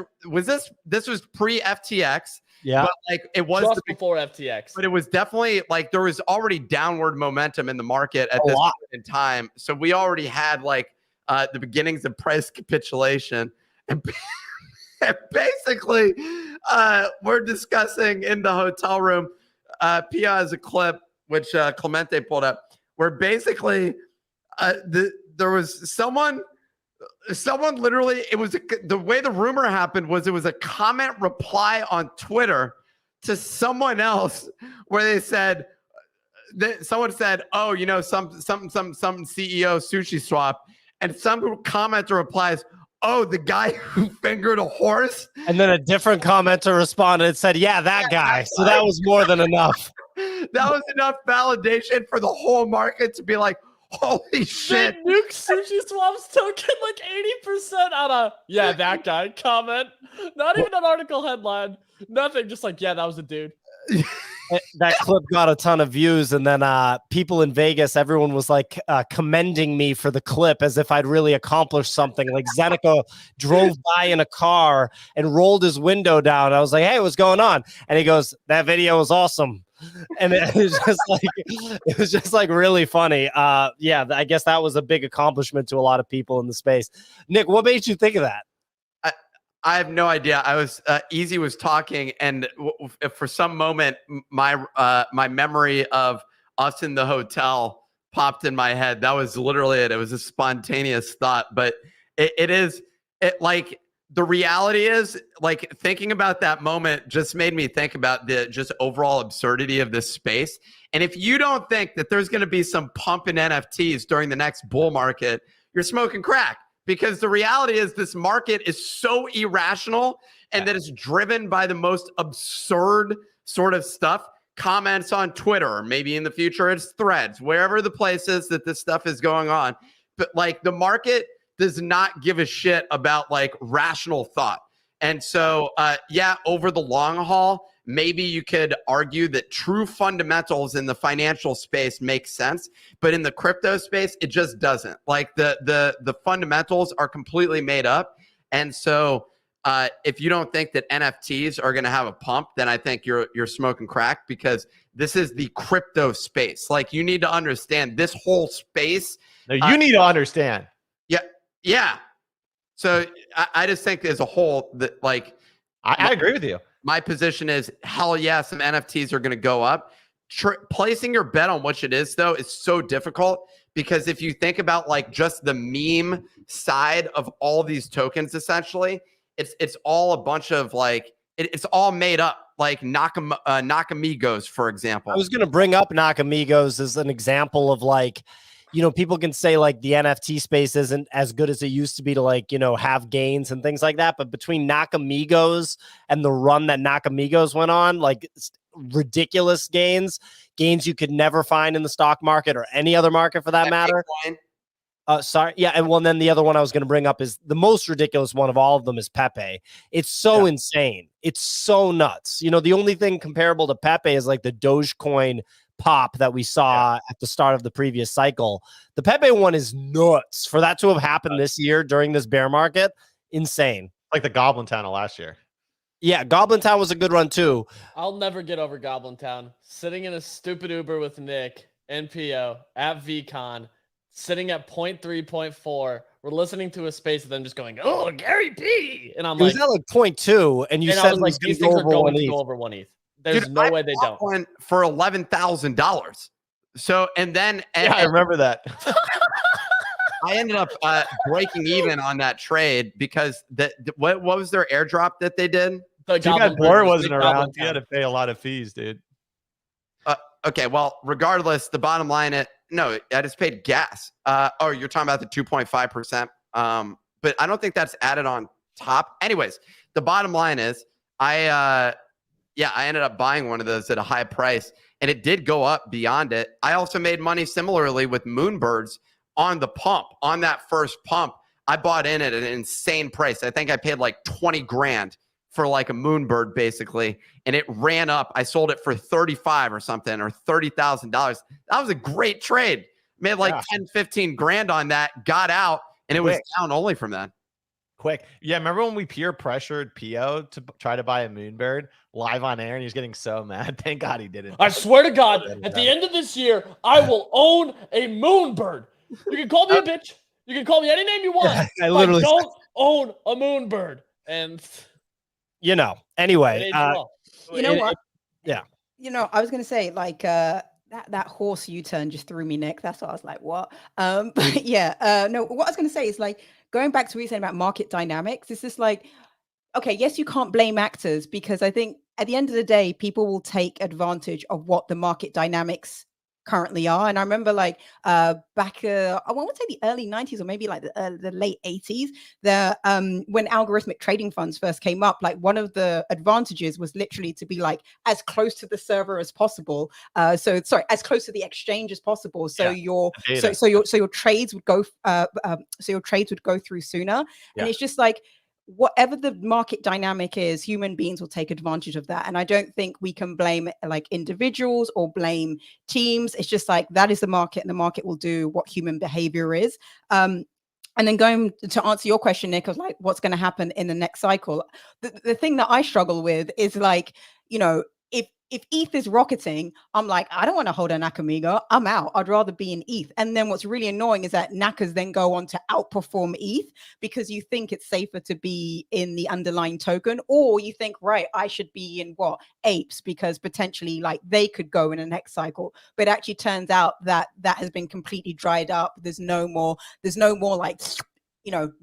this was pre FTX. Yeah, but like it was Just before FTX. but it was definitely like there was already downward momentum in the market at this point in time. So we already had like the beginnings of price capitulation, and basically we're discussing in the hotel room. Pia has a clip which Clemente pulled up, where basically there was someone literally, it was the way the rumor happened was it was a comment reply on Twitter to someone else where they said someone said, oh, you know, some CEO Sushi Swap, and some commenter replies, oh, the guy who fingered a horse. and then a different commenter responded and said, yeah, that guy. So that was more than enough. That was enough validation for the whole market to be like, holy shit. They nuked Sushi Swap's token like 80% on a that guy comment. Not even an article headline. Nothing. Just like, yeah, that was a dude. That clip got a ton of views, and then people in Vegas, everyone was like commending me for the clip as if I'd really accomplished something. Like Zeneca drove by in a car and rolled his window down. I was like, hey, what's going on? And he goes, that video was awesome. And it was just like really funny. Yeah, I guess that was a big accomplishment to a lot of people in the space. Nick, what made you think of that? I have no idea. I was Easy was talking, and for some moment, my memory of us in the hotel popped in my head. That was literally it. It was a spontaneous thought, but like the reality is, like, thinking about that moment just made me think about the just overall absurdity of this space. And if you don't think that there's going to be some pump in NFTs during the next bull market, you're smoking crack. Because the reality is this market is so irrational, and that it's driven by the most absurd sort of stuff. Comments on Twitter, or maybe in the future it's threads, wherever the place is that this stuff is going on. But like the market does not give a shit about like rational thought. And so, over the long haul, maybe you could argue that true fundamentals in the financial space make sense, but in the crypto space, it just doesn't. Like the fundamentals are completely made up. And so if you don't think that NFTs are going to have a pump, then I think you're smoking crack, because this is the crypto space. Like, you need to understand this whole space. No, you need to understand. Yeah. So I just think as a whole that, like, I agree with you. My position is, hell yeah, some NFTs are going to go up. Placing your bet on which it is, though, is so difficult, because if you think about like just the meme side of all these tokens, essentially, it's all a bunch of like, it's all made up. Like Nakamigos, for example. I was going to bring up Nakamigos as an example of like, you know, people can say like the NFT space isn't as good as it used to be to like, you know, have gains and things like that. But between Nakamigos and the run that Nakamigos went on, like ridiculous gains you could never find in the stock market or any other market for that matter. Sorry. Yeah. And well, then the other one I was going to bring up is the most ridiculous one of all of them is Pepe. It's so insane. It's so nuts. You know, the only thing comparable to Pepe is like the Dogecoin pop that we saw at the start of the previous cycle. The Pepe one is nuts. For that to have happened this year during this bear market, insane. Like the Goblin Town of last year. Yeah, Goblin Town was a good run too. I'll never get over Goblin Town. Sitting in a stupid Uber with Nick, NPO, at VCon, sitting at 0.3, 0.4. We're listening to a space of them just going, oh, Gary P. And I'm it was at like 0.2, and you said I was like, these things are going to go over 1 ETH. There's no way they don't. One for $11,000. So, and then I remember that. I ended up breaking even on that trade because what was their airdrop that they did? Too bad Blur wasn't around. He had to pay a lot of fees, dude. Okay, well, regardless, the bottom line, no, I just paid gas. Oh, you're talking about the 2.5%. But I don't think that's added on top. Anyways, the bottom line is I ended up buying one of those at a high price, and it did go up beyond it. I also made money similarly with Moonbirds on the pump. On that first pump, I bought in at an insane price. I think I paid like 20 grand for like a Moonbird basically, and it ran up. I sold it for 35 or something, or $30,000. That was a great trade. Made like 10, 15 grand on that, got out, and it was down only from that. Quick. Yeah, remember when we peer pressured Pio to try to buy a Moonbird live on air, and he was getting so mad? Thank God he didn't. I swear to God, at the end of this year, I will own a Moonbird. You can call me a bitch. You can call me any name you want. I literally don't own a Moonbird. And anyway, you know what? Yeah. I was gonna say like that horse U-turn just threw me, Nick. That's what I was like, what? But yeah, no, what I was gonna say is like going back to what you said about market dynamics. It's just like, okay, yes, you can't blame actors because I think at the end of the day, people will take advantage of what the market dynamics currently are. And I remember like back I want to say the early 90s or maybe like the late 80s, when algorithmic trading funds first came up, like one of the advantages was literally to be like as close to the server as possible, as close to the exchange as possible, so your trades would go through sooner. And it's just like, whatever the market dynamic is, human beings will take advantage of that. And I don't think we can blame like individuals or blame teams. It's just like, that is the market, and the market will do what human behavior is. And then going to answer your question, Nick, of like, what's going to happen in the next cycle? The thing that I struggle with is like, if ETH is rocketing, I'm like, I don't want to hold a Nakamiga. I'm out. I'd rather be in ETH. And then what's really annoying is that Nakas then go on to outperform ETH because you think it's safer to be in the underlying token, or you think, right, I should be in apes because potentially like they could go in the next cycle. But it actually turns out that has been completely dried up. There's no more like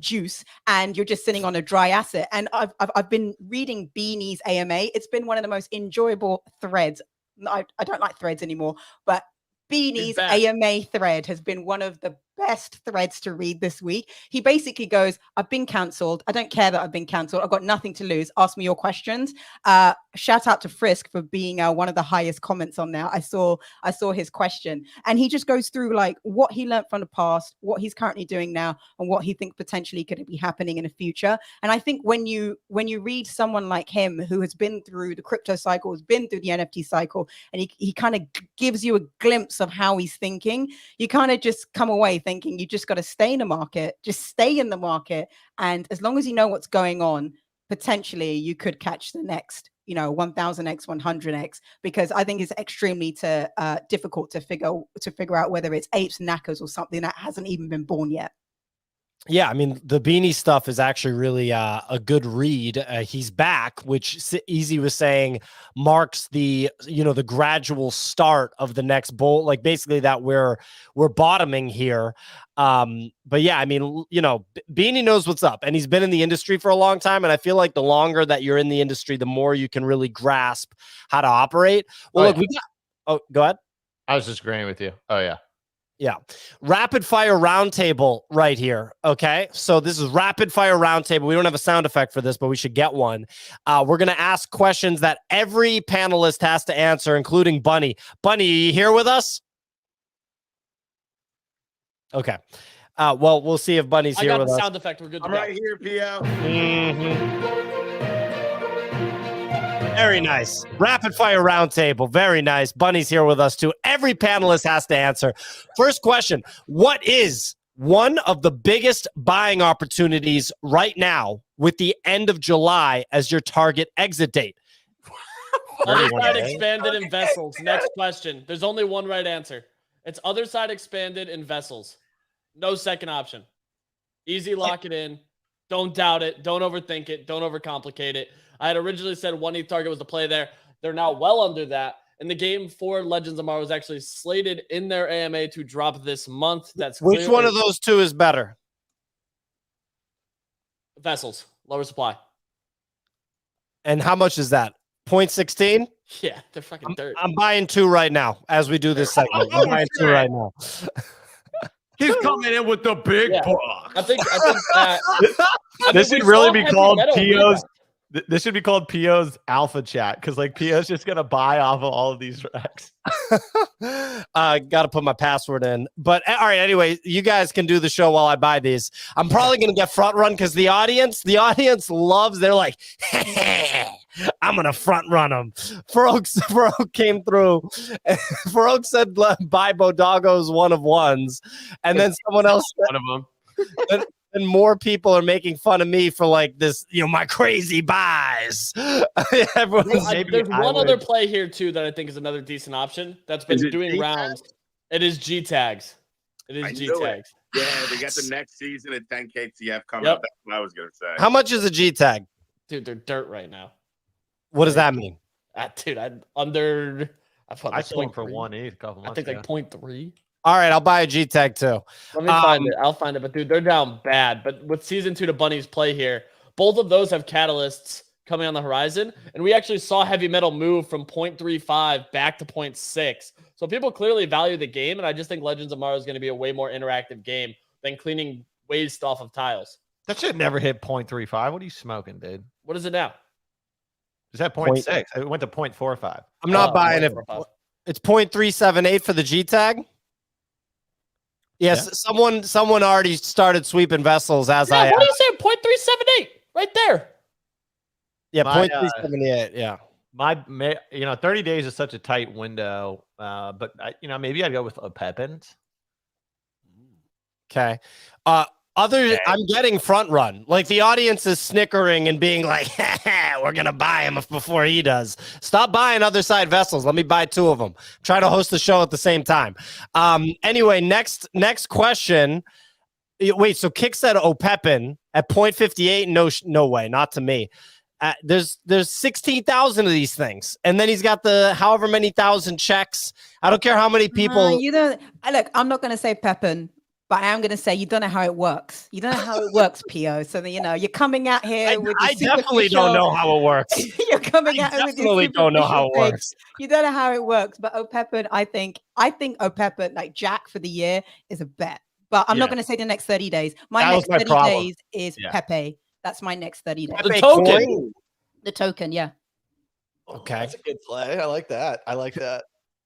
juice, and you're just sitting on a dry asset. And I've been reading Beanie's AMA. It's been one of the most enjoyable threads. I don't like threads anymore, but Beanie's AMA thread has been one of the best threads to read this week. He basically goes, I've been cancelled. I don't care that I've been cancelled. I've got nothing to lose. Ask me your questions. Shout out to Frisk for being one of the highest comments on there. I saw his question, and he just goes through like what he learned from the past, what he's currently doing now, and what he thinks potentially could be happening in the future. And I think when you read someone like him who has been through the crypto cycle, has been through the NFT cycle, and he kind of gives you a glimpse of how he's thinking, you kind of just come away thinking you just got to stay in the market, just stay in the market. And as long as you know what's going on, potentially you could catch the next 1000x, 100x, because I think it's extremely difficult to figure out whether it's apes, knackers, or something that hasn't even been born yet. Yeah, I mean, the Beanie stuff is actually really a good read. He's back, which Easy was saying marks the the gradual start of the next bull, like basically that we're bottoming here. But yeah, I mean, Beanie knows what's up, and he's been in the industry for a long time. And I feel like the longer that you're in the industry, the more you can really grasp how to operate. Well, go ahead. I was just agreeing with you. Oh yeah. Yeah. Rapid fire roundtable right here. Okay. So this is rapid fire roundtable. We don't have a sound effect for this, but we should get one. We're going to ask questions that every panelist has to answer, including Bunny. Bunny, are you here with us? Okay. Well, we'll see if Bunny's here with us. I got the sound effect. We're good to go. I'm right here, Pio. Very nice. Rapid fire roundtable. Very nice. Bunny's here with us too. Every panelist has to answer. First question. What is one of the biggest buying opportunities right now with the end of July as your target exit date? Other side expanded in vessels. Next question. There's only one right answer. It's other side expanded in vessels. No second option. Easy, lock it in. Don't doubt it. Don't overthink it. Don't overcomplicate it. I had originally said 1 ETH target was the play there. They're now well under that. And the game for Legends of Tomorrow was actually slated in their AMA to drop this month. Which one of those two is better? Vessels. Lower supply. And how much is that? 0.16? Yeah, they're fucking dirt. I'm buying 2 right now as we do this segment. I'm buying 2 right now. He's coming in with the big Yeah. bucks. I think that. This we should really saw be heavy called metal PO's. rebound. This should be called PO's alpha chat because like PO's just gonna buy off of all of these racks. Got to put my password in. But all right, anyway, you guys can do the show while I buy these. I'm probably going to get front run because the audience loves, they're like, I'm going to front run them. Farouk came through. Farouk said, buy BoDoggo's 1 of 1s. And then someone else One of them. and more people are making fun of me for like this, my crazy buys. Everyone's There's one other play here too that I think is another decent option that's been doing rounds. It is G tags. It is G tags. Yeah, they got the next season at 10K TF coming up. That's what I was gonna say. How much is a G tag? Dude, they're dirt right now. What does that mean? Dude, I sold them for 1 ETH a couple months I think ago. like 0.3. All right, I'll buy a G tag too. Let me find it. I'll find it. But dude, they're down bad. But with season 2 to Bunny's play here, both of those have catalysts coming on the horizon. And we actually saw heavy metal move from 0.35 back to 0.6. So people clearly value the game. And I just think Legends of Tomorrow is going to be a way more interactive game than cleaning waste off of tiles. That should never hit 0.35. What are you smoking, dude? What is it now? Is that 0.6? It went to 0.45. I'm not buying it. It's 0.378 for the G tag. Yes, yeah. Someone already started sweeping vessels as What do you say? 0.378 right there. Yeah, 0.378. Yeah. 30 days is such a tight window. But maybe I'd go with Pepins. Okay. I'm getting front run. Like the audience is snickering and being like, we're going to buy him before he does. Stop buying other side vessels. Let me buy 2 of them. Try to host the show at the same time. Anyway, next question. Wait, so Kick said Pepin at 0.58? No way. Not to me. There's 16,000 of these things. And then he's got the however many thousand checks. I don't care how many people. Look, I'm not going to say Pepin. But I am going to say you don't know how it works. You don't know how it works, PO. So that, you're coming out here with I definitely don't know how it works. You're coming out here with your definitely don't know how it works. You don't know how it works. But O'Pepin, I think O'Pepin, like Jack for the year, is a bet. But I'm not going to say the next 30 days. My next 30 days is Pepe. That's my next 30 days. The token. The token, yeah. Okay. That's a good play. I like that.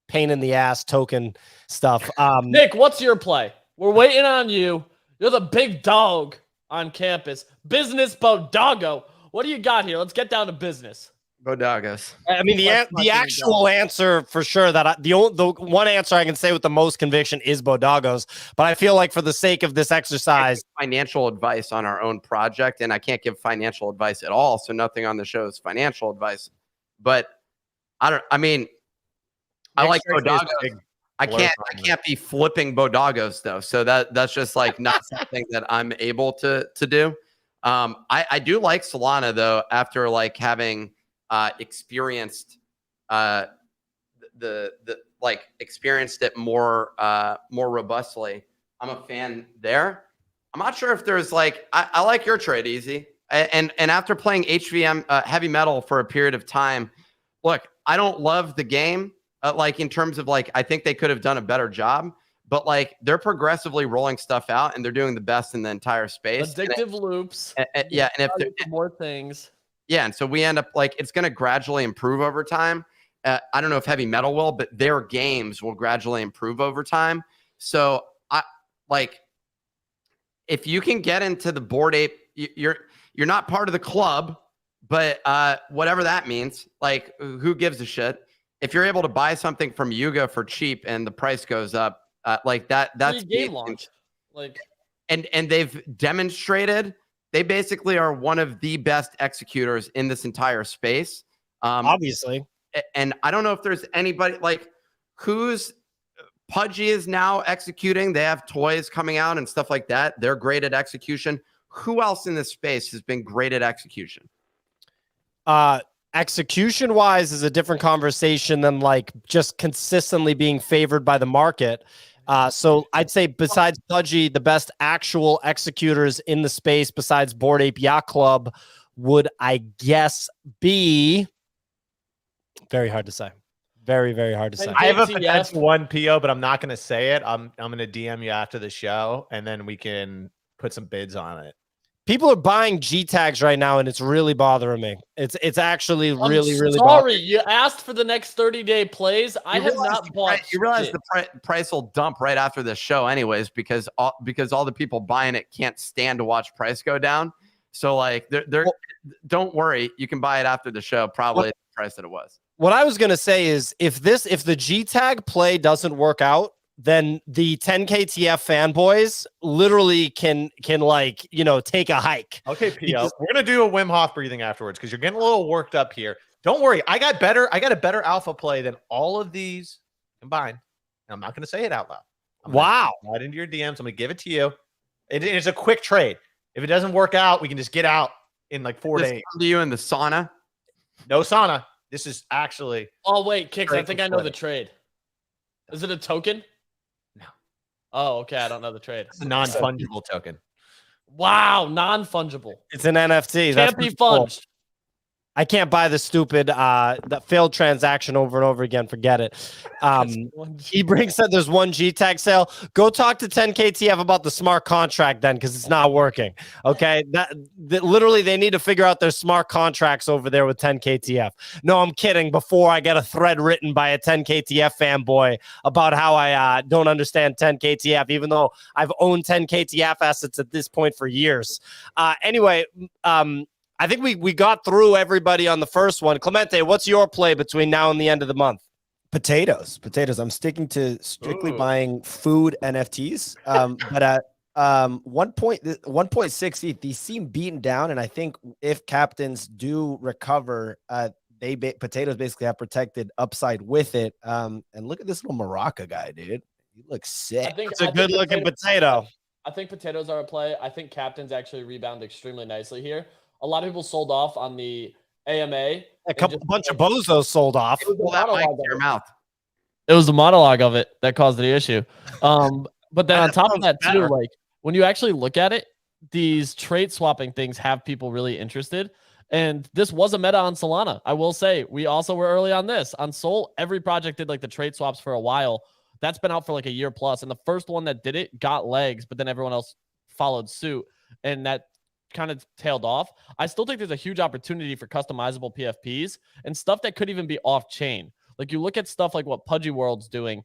Pain in the ass token stuff. Nick, what's your play? We're waiting on you. You're the big dog on campus. Business BoDoggo. What do you got here? Let's get down to business. BoDoggos. I mean, the actual answer for sure that the one answer I can say with the most conviction is BoDoggo's. But I feel like for the sake of this exercise, financial advice on our own project, and I can't give financial advice at all. So nothing on the show is financial advice. But I like BoDoggo's. I can't be flipping BoDoggo's though. So that's just like not something that I'm able to do. I do like Solana though, after like having experienced experienced it more robustly. I'm a fan there. I'm not sure if there's I like your trade, Easy. And after playing HVM heavy metal for a period of time, look, I don't love the game. In terms of I think they could have done a better job, but they're progressively rolling stuff out and they're doing the best in the entire space. Addictive loops. And if more things. Yeah. And so we end up it's going to gradually improve over time. I don't know if heavy metal will, but their games will gradually improve over time. So if you can get into the Bored Ape, you're not part of the club, but whatever that means, who gives a shit? If you're able to buy something from Yuga for cheap and the price goes up, that's game launch. And they've demonstrated they basically are one of the best executors in this entire space. Obviously. And I don't know if there's anybody who's Pudgy is now executing. They have toys coming out and stuff like that. They're great at execution. Who else in this space has been great at execution? Execution wise is a different conversation than just consistently being favored by the market. So I'd say besides Pudgy, the best actual executors in the space besides Bored Ape Yacht Club would, I guess, be Very hard to say. Very, very hard to say. I have a TF. potential one PO, but I'm not going to say it. I'm going to DM you after the show, and then we can put some bids on it. People are buying G tags right now, and it's really bothering me. It's actually really, really sorry. You asked for the next 30-day plays. I have not bought. You realize the price will dump right after the show, anyways, because all the people buying it can't stand to watch price go down. So like, don't worry, you can buy it after the show, probably at the price that it was. What I was gonna say is, if the G tag play doesn't work out, then the 10KTF fanboys literally can like, take a hike. Okay, PO. We're gonna do a Wim Hof breathing afterwards because you're getting a little worked up here. Don't worry, I got a better alpha play than all of these combined. And I'm not gonna say it out loud. Wow. Right into your DMs. I'm gonna give it to you. It's a quick trade. If it doesn't work out, we can just get out in like 4 days. Come to you in the sauna. No sauna. This is actually. Oh wait, Kicks. I think I know the trade. Is it a token? No. Oh, okay. I don't know the trade. It's a non-fungible token. Wow, non-fungible. It's an NFT. Can't be funged. I can't buy the stupid that failed transaction over and over again. Forget it. Ebring said there's one G tag sale. Go talk to 10KTF about the smart contract then, because it's not working. Okay, that literally they need to figure out their smart contracts over there with 10KTF. No, I'm kidding. Before I get a thread written by a 10KTF fanboy about how I don't understand 10KTF, even though I've owned 10KTF assets at this point for years. Anyway. I think we got through everybody on the first one. Clemente, what's your play between now and the end of the month? Potatoes. I'm sticking to strictly buying food NFTs. But at 1.60, these seem beaten down, and I think if captains do recover, potatoes basically have protected upside with it. And look at this little Maraca guy, dude. He looks sick. It's a good looking potato. I think potatoes are a play. I think captains actually rebound extremely nicely here. A lot of people sold off on the AMA. A bunch of bozos sold off. It was the monologue of it that caused the issue. But then on top of that too, like when you actually look at it, these trade swapping things have people really interested. And this was a meta on Solana. I will say we also were early on this. On Sol, every project did like the trade swaps for a while. That's been out for like a year plus. And the first one that did it got legs, but then everyone else followed suit. And that kind of tailed off. I still think there's a huge opportunity for customizable PFPs and stuff that could even be off chain. Like you look at stuff like what Pudgy World's doing,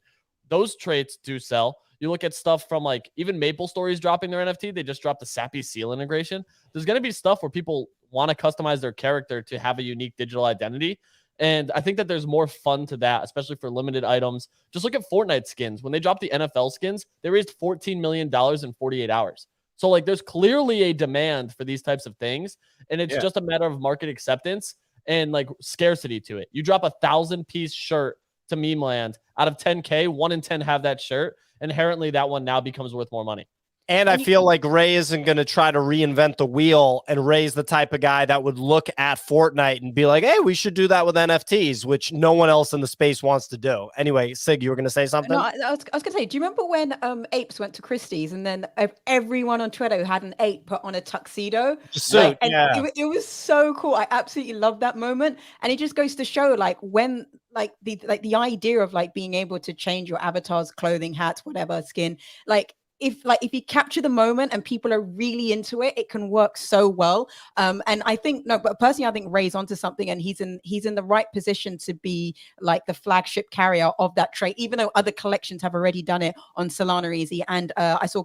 those traits do sell. You look at stuff from like even Maple Stories dropping their NFT. They just dropped the Sappy Seal integration. There's going to be stuff where people want to customize their character to have a unique digital identity. And I think that there's more fun to that, especially for limited items. Just look at Fortnite skins. When they dropped the NFL skins, they raised $14 million in 48 hours. So like there's clearly a demand for these types of things, and it's just a matter of market acceptance and like scarcity to it. You drop 1,000-piece shirt to meme land out of 10K, 1 in 10 have that shirt. Inherently, that one now becomes worth more money. And I feel like Ray isn't going to try to reinvent the wheel, and Ray's the type of guy that would look at Fortnite and be like, hey, we should do that with NFTs, which no one else in the space wants to do. Anyway, Sig, you were going to say something? No, I was going to say, do you remember when apes went to Christie's and then everyone on Twitter who had an ape put on a tuxedo? Suit, it was so cool. I absolutely loved that moment. And it just goes to show like when like the idea of like being able to change your avatar's clothing, hats, whatever, skin, like if you capture the moment and people are really into it, it can work so well. And I think but personally, I think Ray's onto something, and he's in the right position to be like the flagship carrier of that trade, even though other collections have already done it on Solana Easy. And I saw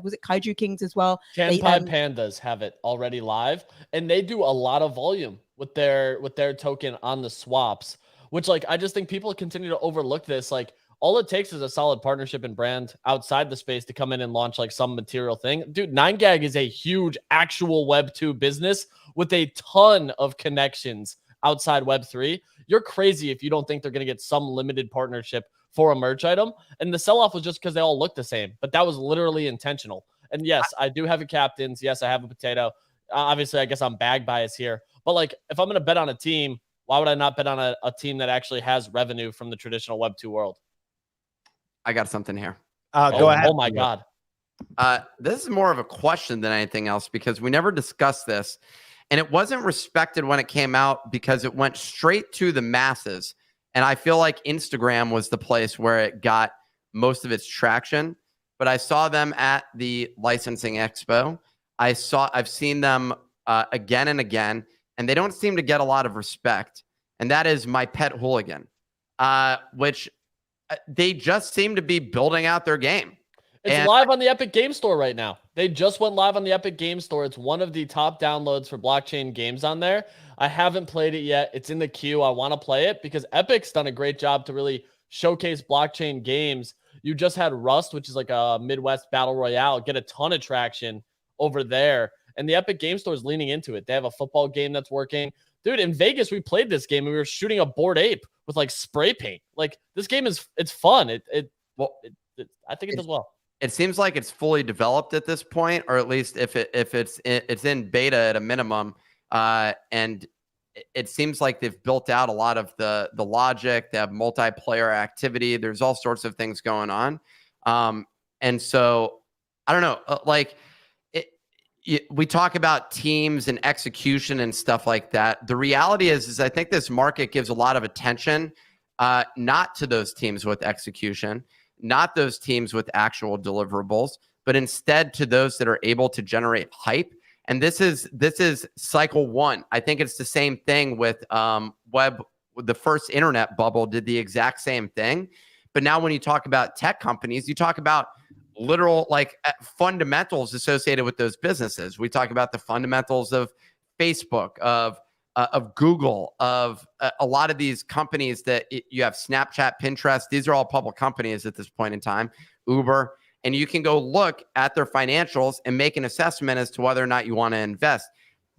was it Kaiju Kings as well? Kanpai Pandas have it already live, and they do a lot of volume with their token on the swaps, which like I just think people continue to overlook this. Like all it takes is a solid partnership and brand outside the space to come in and launch like some material thing. Dude, 9gag is a huge actual Web2 business with a ton of connections outside Web3. You're crazy if you don't think they're going to get some limited partnership for a merch item. And the sell-off was just because they all look the same, but that was literally intentional. And yes, I do have a captains. Yes, I have a potato. Obviously, I guess I'm bag bias here. But like if I'm going to bet on a team, why would I not bet on a team that actually has revenue from the traditional Web2 world? I got something here. Go ahead. Oh my God. This is more of a question than anything else because we never discussed this. And it wasn't respected when it came out because it went straight to the masses. And I feel like Instagram was the place where it got most of its traction. But I saw them at the licensing expo. I've seen them again and again, and they don't seem to get a lot of respect. And that is My Pet Hooligan, which they just seem to be building out their game. It's live on the Epic Game Store right now. They just went live on the Epic Game Store. It's one of the top downloads for blockchain games on there. I haven't played it yet. It's in the queue. I want to play it because Epic's done a great job to really showcase blockchain games. You just had Rust, which is like a Midwest battle royale, get a ton of traction over there. And the Epic Game Store is leaning into it. They have a football game that's working. Dude, in Vegas, we played this game and we were shooting a Bored Ape with like spray paint. Like this game it's fun. I think it does well. It seems like it's fully developed at this point, or at least if it's in beta at a minimum. And it seems like they've built out a lot of the logic. They have multiplayer activity. There's all sorts of things going on. And so I don't know, we talk about teams and execution and stuff like that. The reality is I think this market gives a lot of attention, not to those teams with execution, not those teams with actual deliverables, but instead to those that are able to generate hype. And this is cycle one. I think it's the same thing with the first internet bubble did the exact same thing. But now when you talk about tech companies, you talk about literal fundamentals associated with those businesses. We talk about the fundamentals of Facebook, of Google, of a lot of these companies that you have Snapchat, Pinterest. These are all public companies at this point in time, Uber. And you can go look at their financials and make an assessment as to whether or not you want to invest.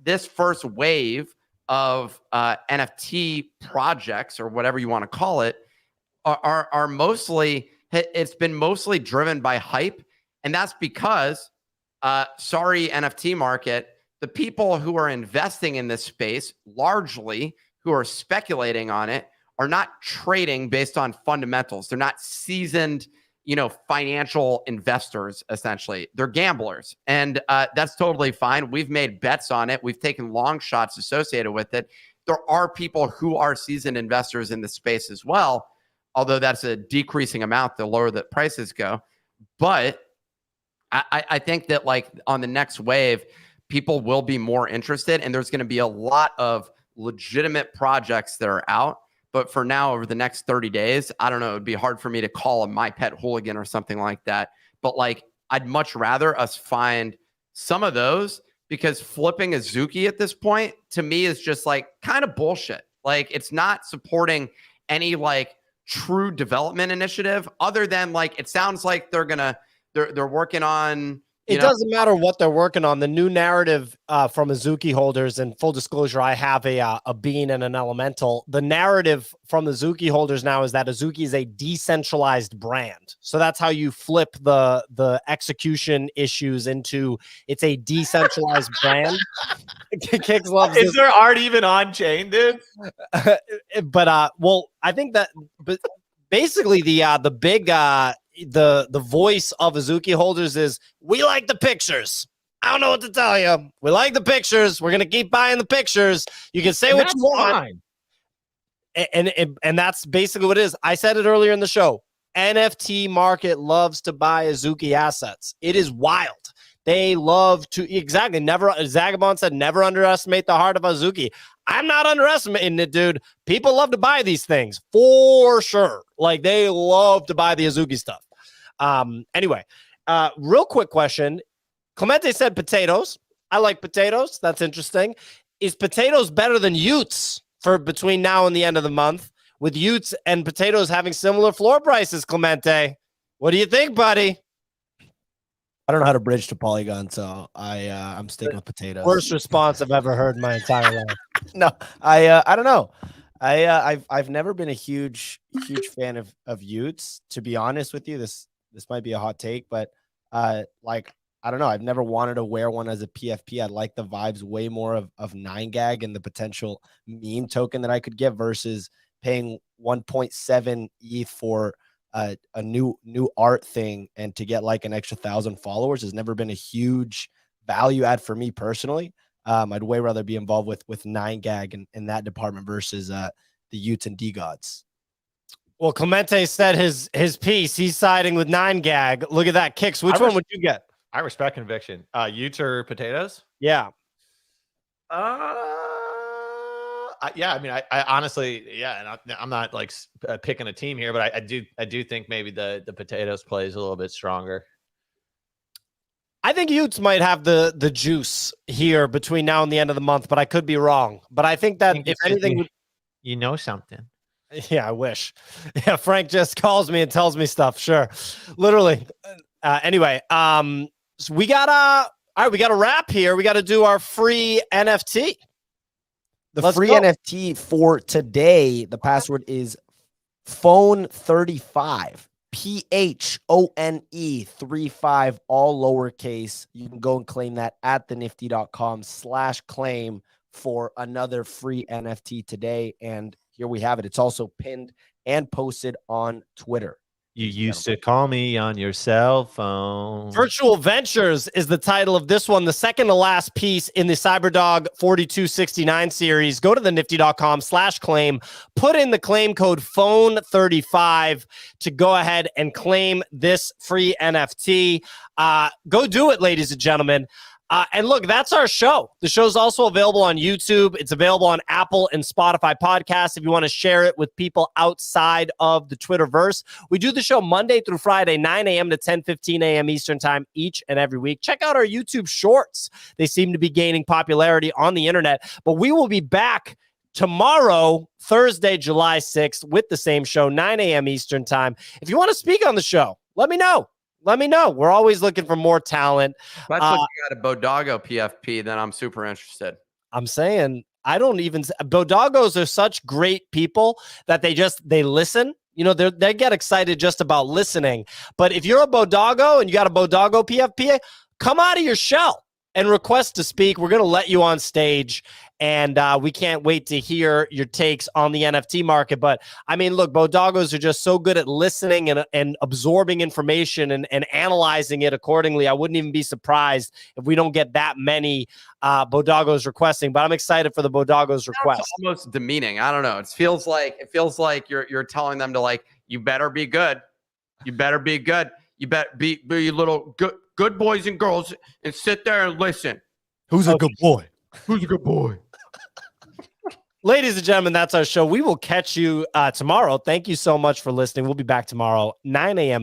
This first wave of NFT projects, or whatever you want to call it, are mostly, it's been mostly driven by hype. And that's because, sorry, NFT market, the people who are investing in this space, largely who are speculating on it, are not trading based on fundamentals. They're not seasoned, financial investors, essentially. They're gamblers. And that's totally fine. We've made bets on it. We've taken long shots associated with it. There are people who are seasoned investors in the space as well, although that's a decreasing amount the lower the prices go. But I think that on the next wave, people will be more interested, and there's going to be a lot of legitimate projects that are out. But for now, over the next 30 days, I don't know, it would be hard for me to call a My Pet Hooligan or something like that. But I'd much rather us find some of those, because flipping a Zuki at this point, to me, is just kind of bullshit. It's not supporting any true development initiative, other than it sounds like they're working on. It doesn't matter what they're working on. The new narrative from Azuki holders, and full disclosure, I have a bean and an elemental. The narrative from the Azuki holders now is that Azuki is a decentralized brand. So that's how you flip the execution issues into it's a decentralized brand. Kicks loves Is there art even on chain, dude? But well, I think that, but basically the big the voice of Azuki holders is, we like the pictures. I don't know what to tell you. We like the pictures. We're gonna keep buying the pictures. You can say what you want, and that's basically what it is. I said it earlier in the show. NFT market loves to buy Azuki assets. It is wild. They love to never. Zagabond said, never underestimate the heart of Azuki. I'm not underestimating it, dude. People love to buy these things for sure. They love to buy the Azuki stuff. Anyway, real quick question. Clemente said potatoes. I like potatoes. That's interesting. Is potatoes better than Utes for between now and the end of the month, with Utes and potatoes having similar floor prices, Clemente? What do you think, buddy? I don't know how to bridge to Polygon, so I'm sticking with potatoes. Worst response I've ever heard in my entire life. No, I don't know. I've never been a huge fan of Utes, to be honest with you. This might be a hot take, but I don't know. I've never wanted to wear one as a PFP. I like the vibes way more of 9gag and the potential meme token that I could get versus paying 1.7 ETH for a new art thing, and to get an extra 1,000 followers has never been a huge value add for me personally. I'd way rather be involved with 9gag in that department versus the Utes and D-Gods. Well, Clemente said his piece. He's siding with 9gag. Look at that. Kicks. Which one would you get? I respect conviction. Utes or potatoes? Yeah. Yeah. I mean, I honestly, yeah. And I'm not like picking a team here, but I do think maybe the potatoes plays a little bit stronger. I think Utes might have the juice here between now and the end of the month, but I could be wrong. But I think that if anything, you know something. yeah, I wish. Yeah, Frank just calls me and tells me stuff. Sure, literally. Anyway, so we got all right. We got a wrap here. We got to do our free NFT. The free NFT for today. The password is phone35. PHONE 35, all lowercase. You can go and claim that at thenifty.com/claim for another free NFT today. And here we have it. It's also pinned and posted on Twitter. You used to call me on your cell phone. Virtual Ventures is the title of this one, the second to last piece in the CyberDog 4269 series. Go to thenifty.com/claim, put in the claim code phone35 to go ahead and claim this free NFT. Go do it, ladies and gentlemen. And look, that's our show. The show's also available on YouTube. It's available on Apple and Spotify podcasts if you want to share it with people outside of the Twitterverse. We do the show Monday through Friday, 9 a.m. to 10:15 a.m. Eastern time each and every week. Check out our YouTube shorts. They seem to be gaining popularity on the internet. But we will be back tomorrow, Thursday, July 6th, with the same show, 9 a.m. Eastern time. If you want to speak on the show, let me know. Let me know. We're always looking for more talent. If I put you at a BoDoggo PFP, then I'm super interested. I'm saying BoDoggos are such great people that they listen. You know, they get excited just about listening. But if you're a BoDoggo and you got a BoDoggo PFP, come out of your shell and request to speak. We're going to let you on stage, and we can't wait to hear your takes on the NFT market. But I mean, look, BoDoggos are just so good at listening and absorbing information and analyzing it accordingly. I wouldn't even be surprised if we don't get that many BoDoggos requesting. But I'm excited for the BoDoggos request. It's almost demeaning. I don't know. It feels like you're telling them to, like, you better be good. You better be good. You better be little good boys and girls and sit there and listen. Who's a good boy? Who's a good boy? Ladies and gentlemen, that's our show. We will catch you tomorrow. Thank you so much for listening. We'll be back tomorrow, 9 a.m.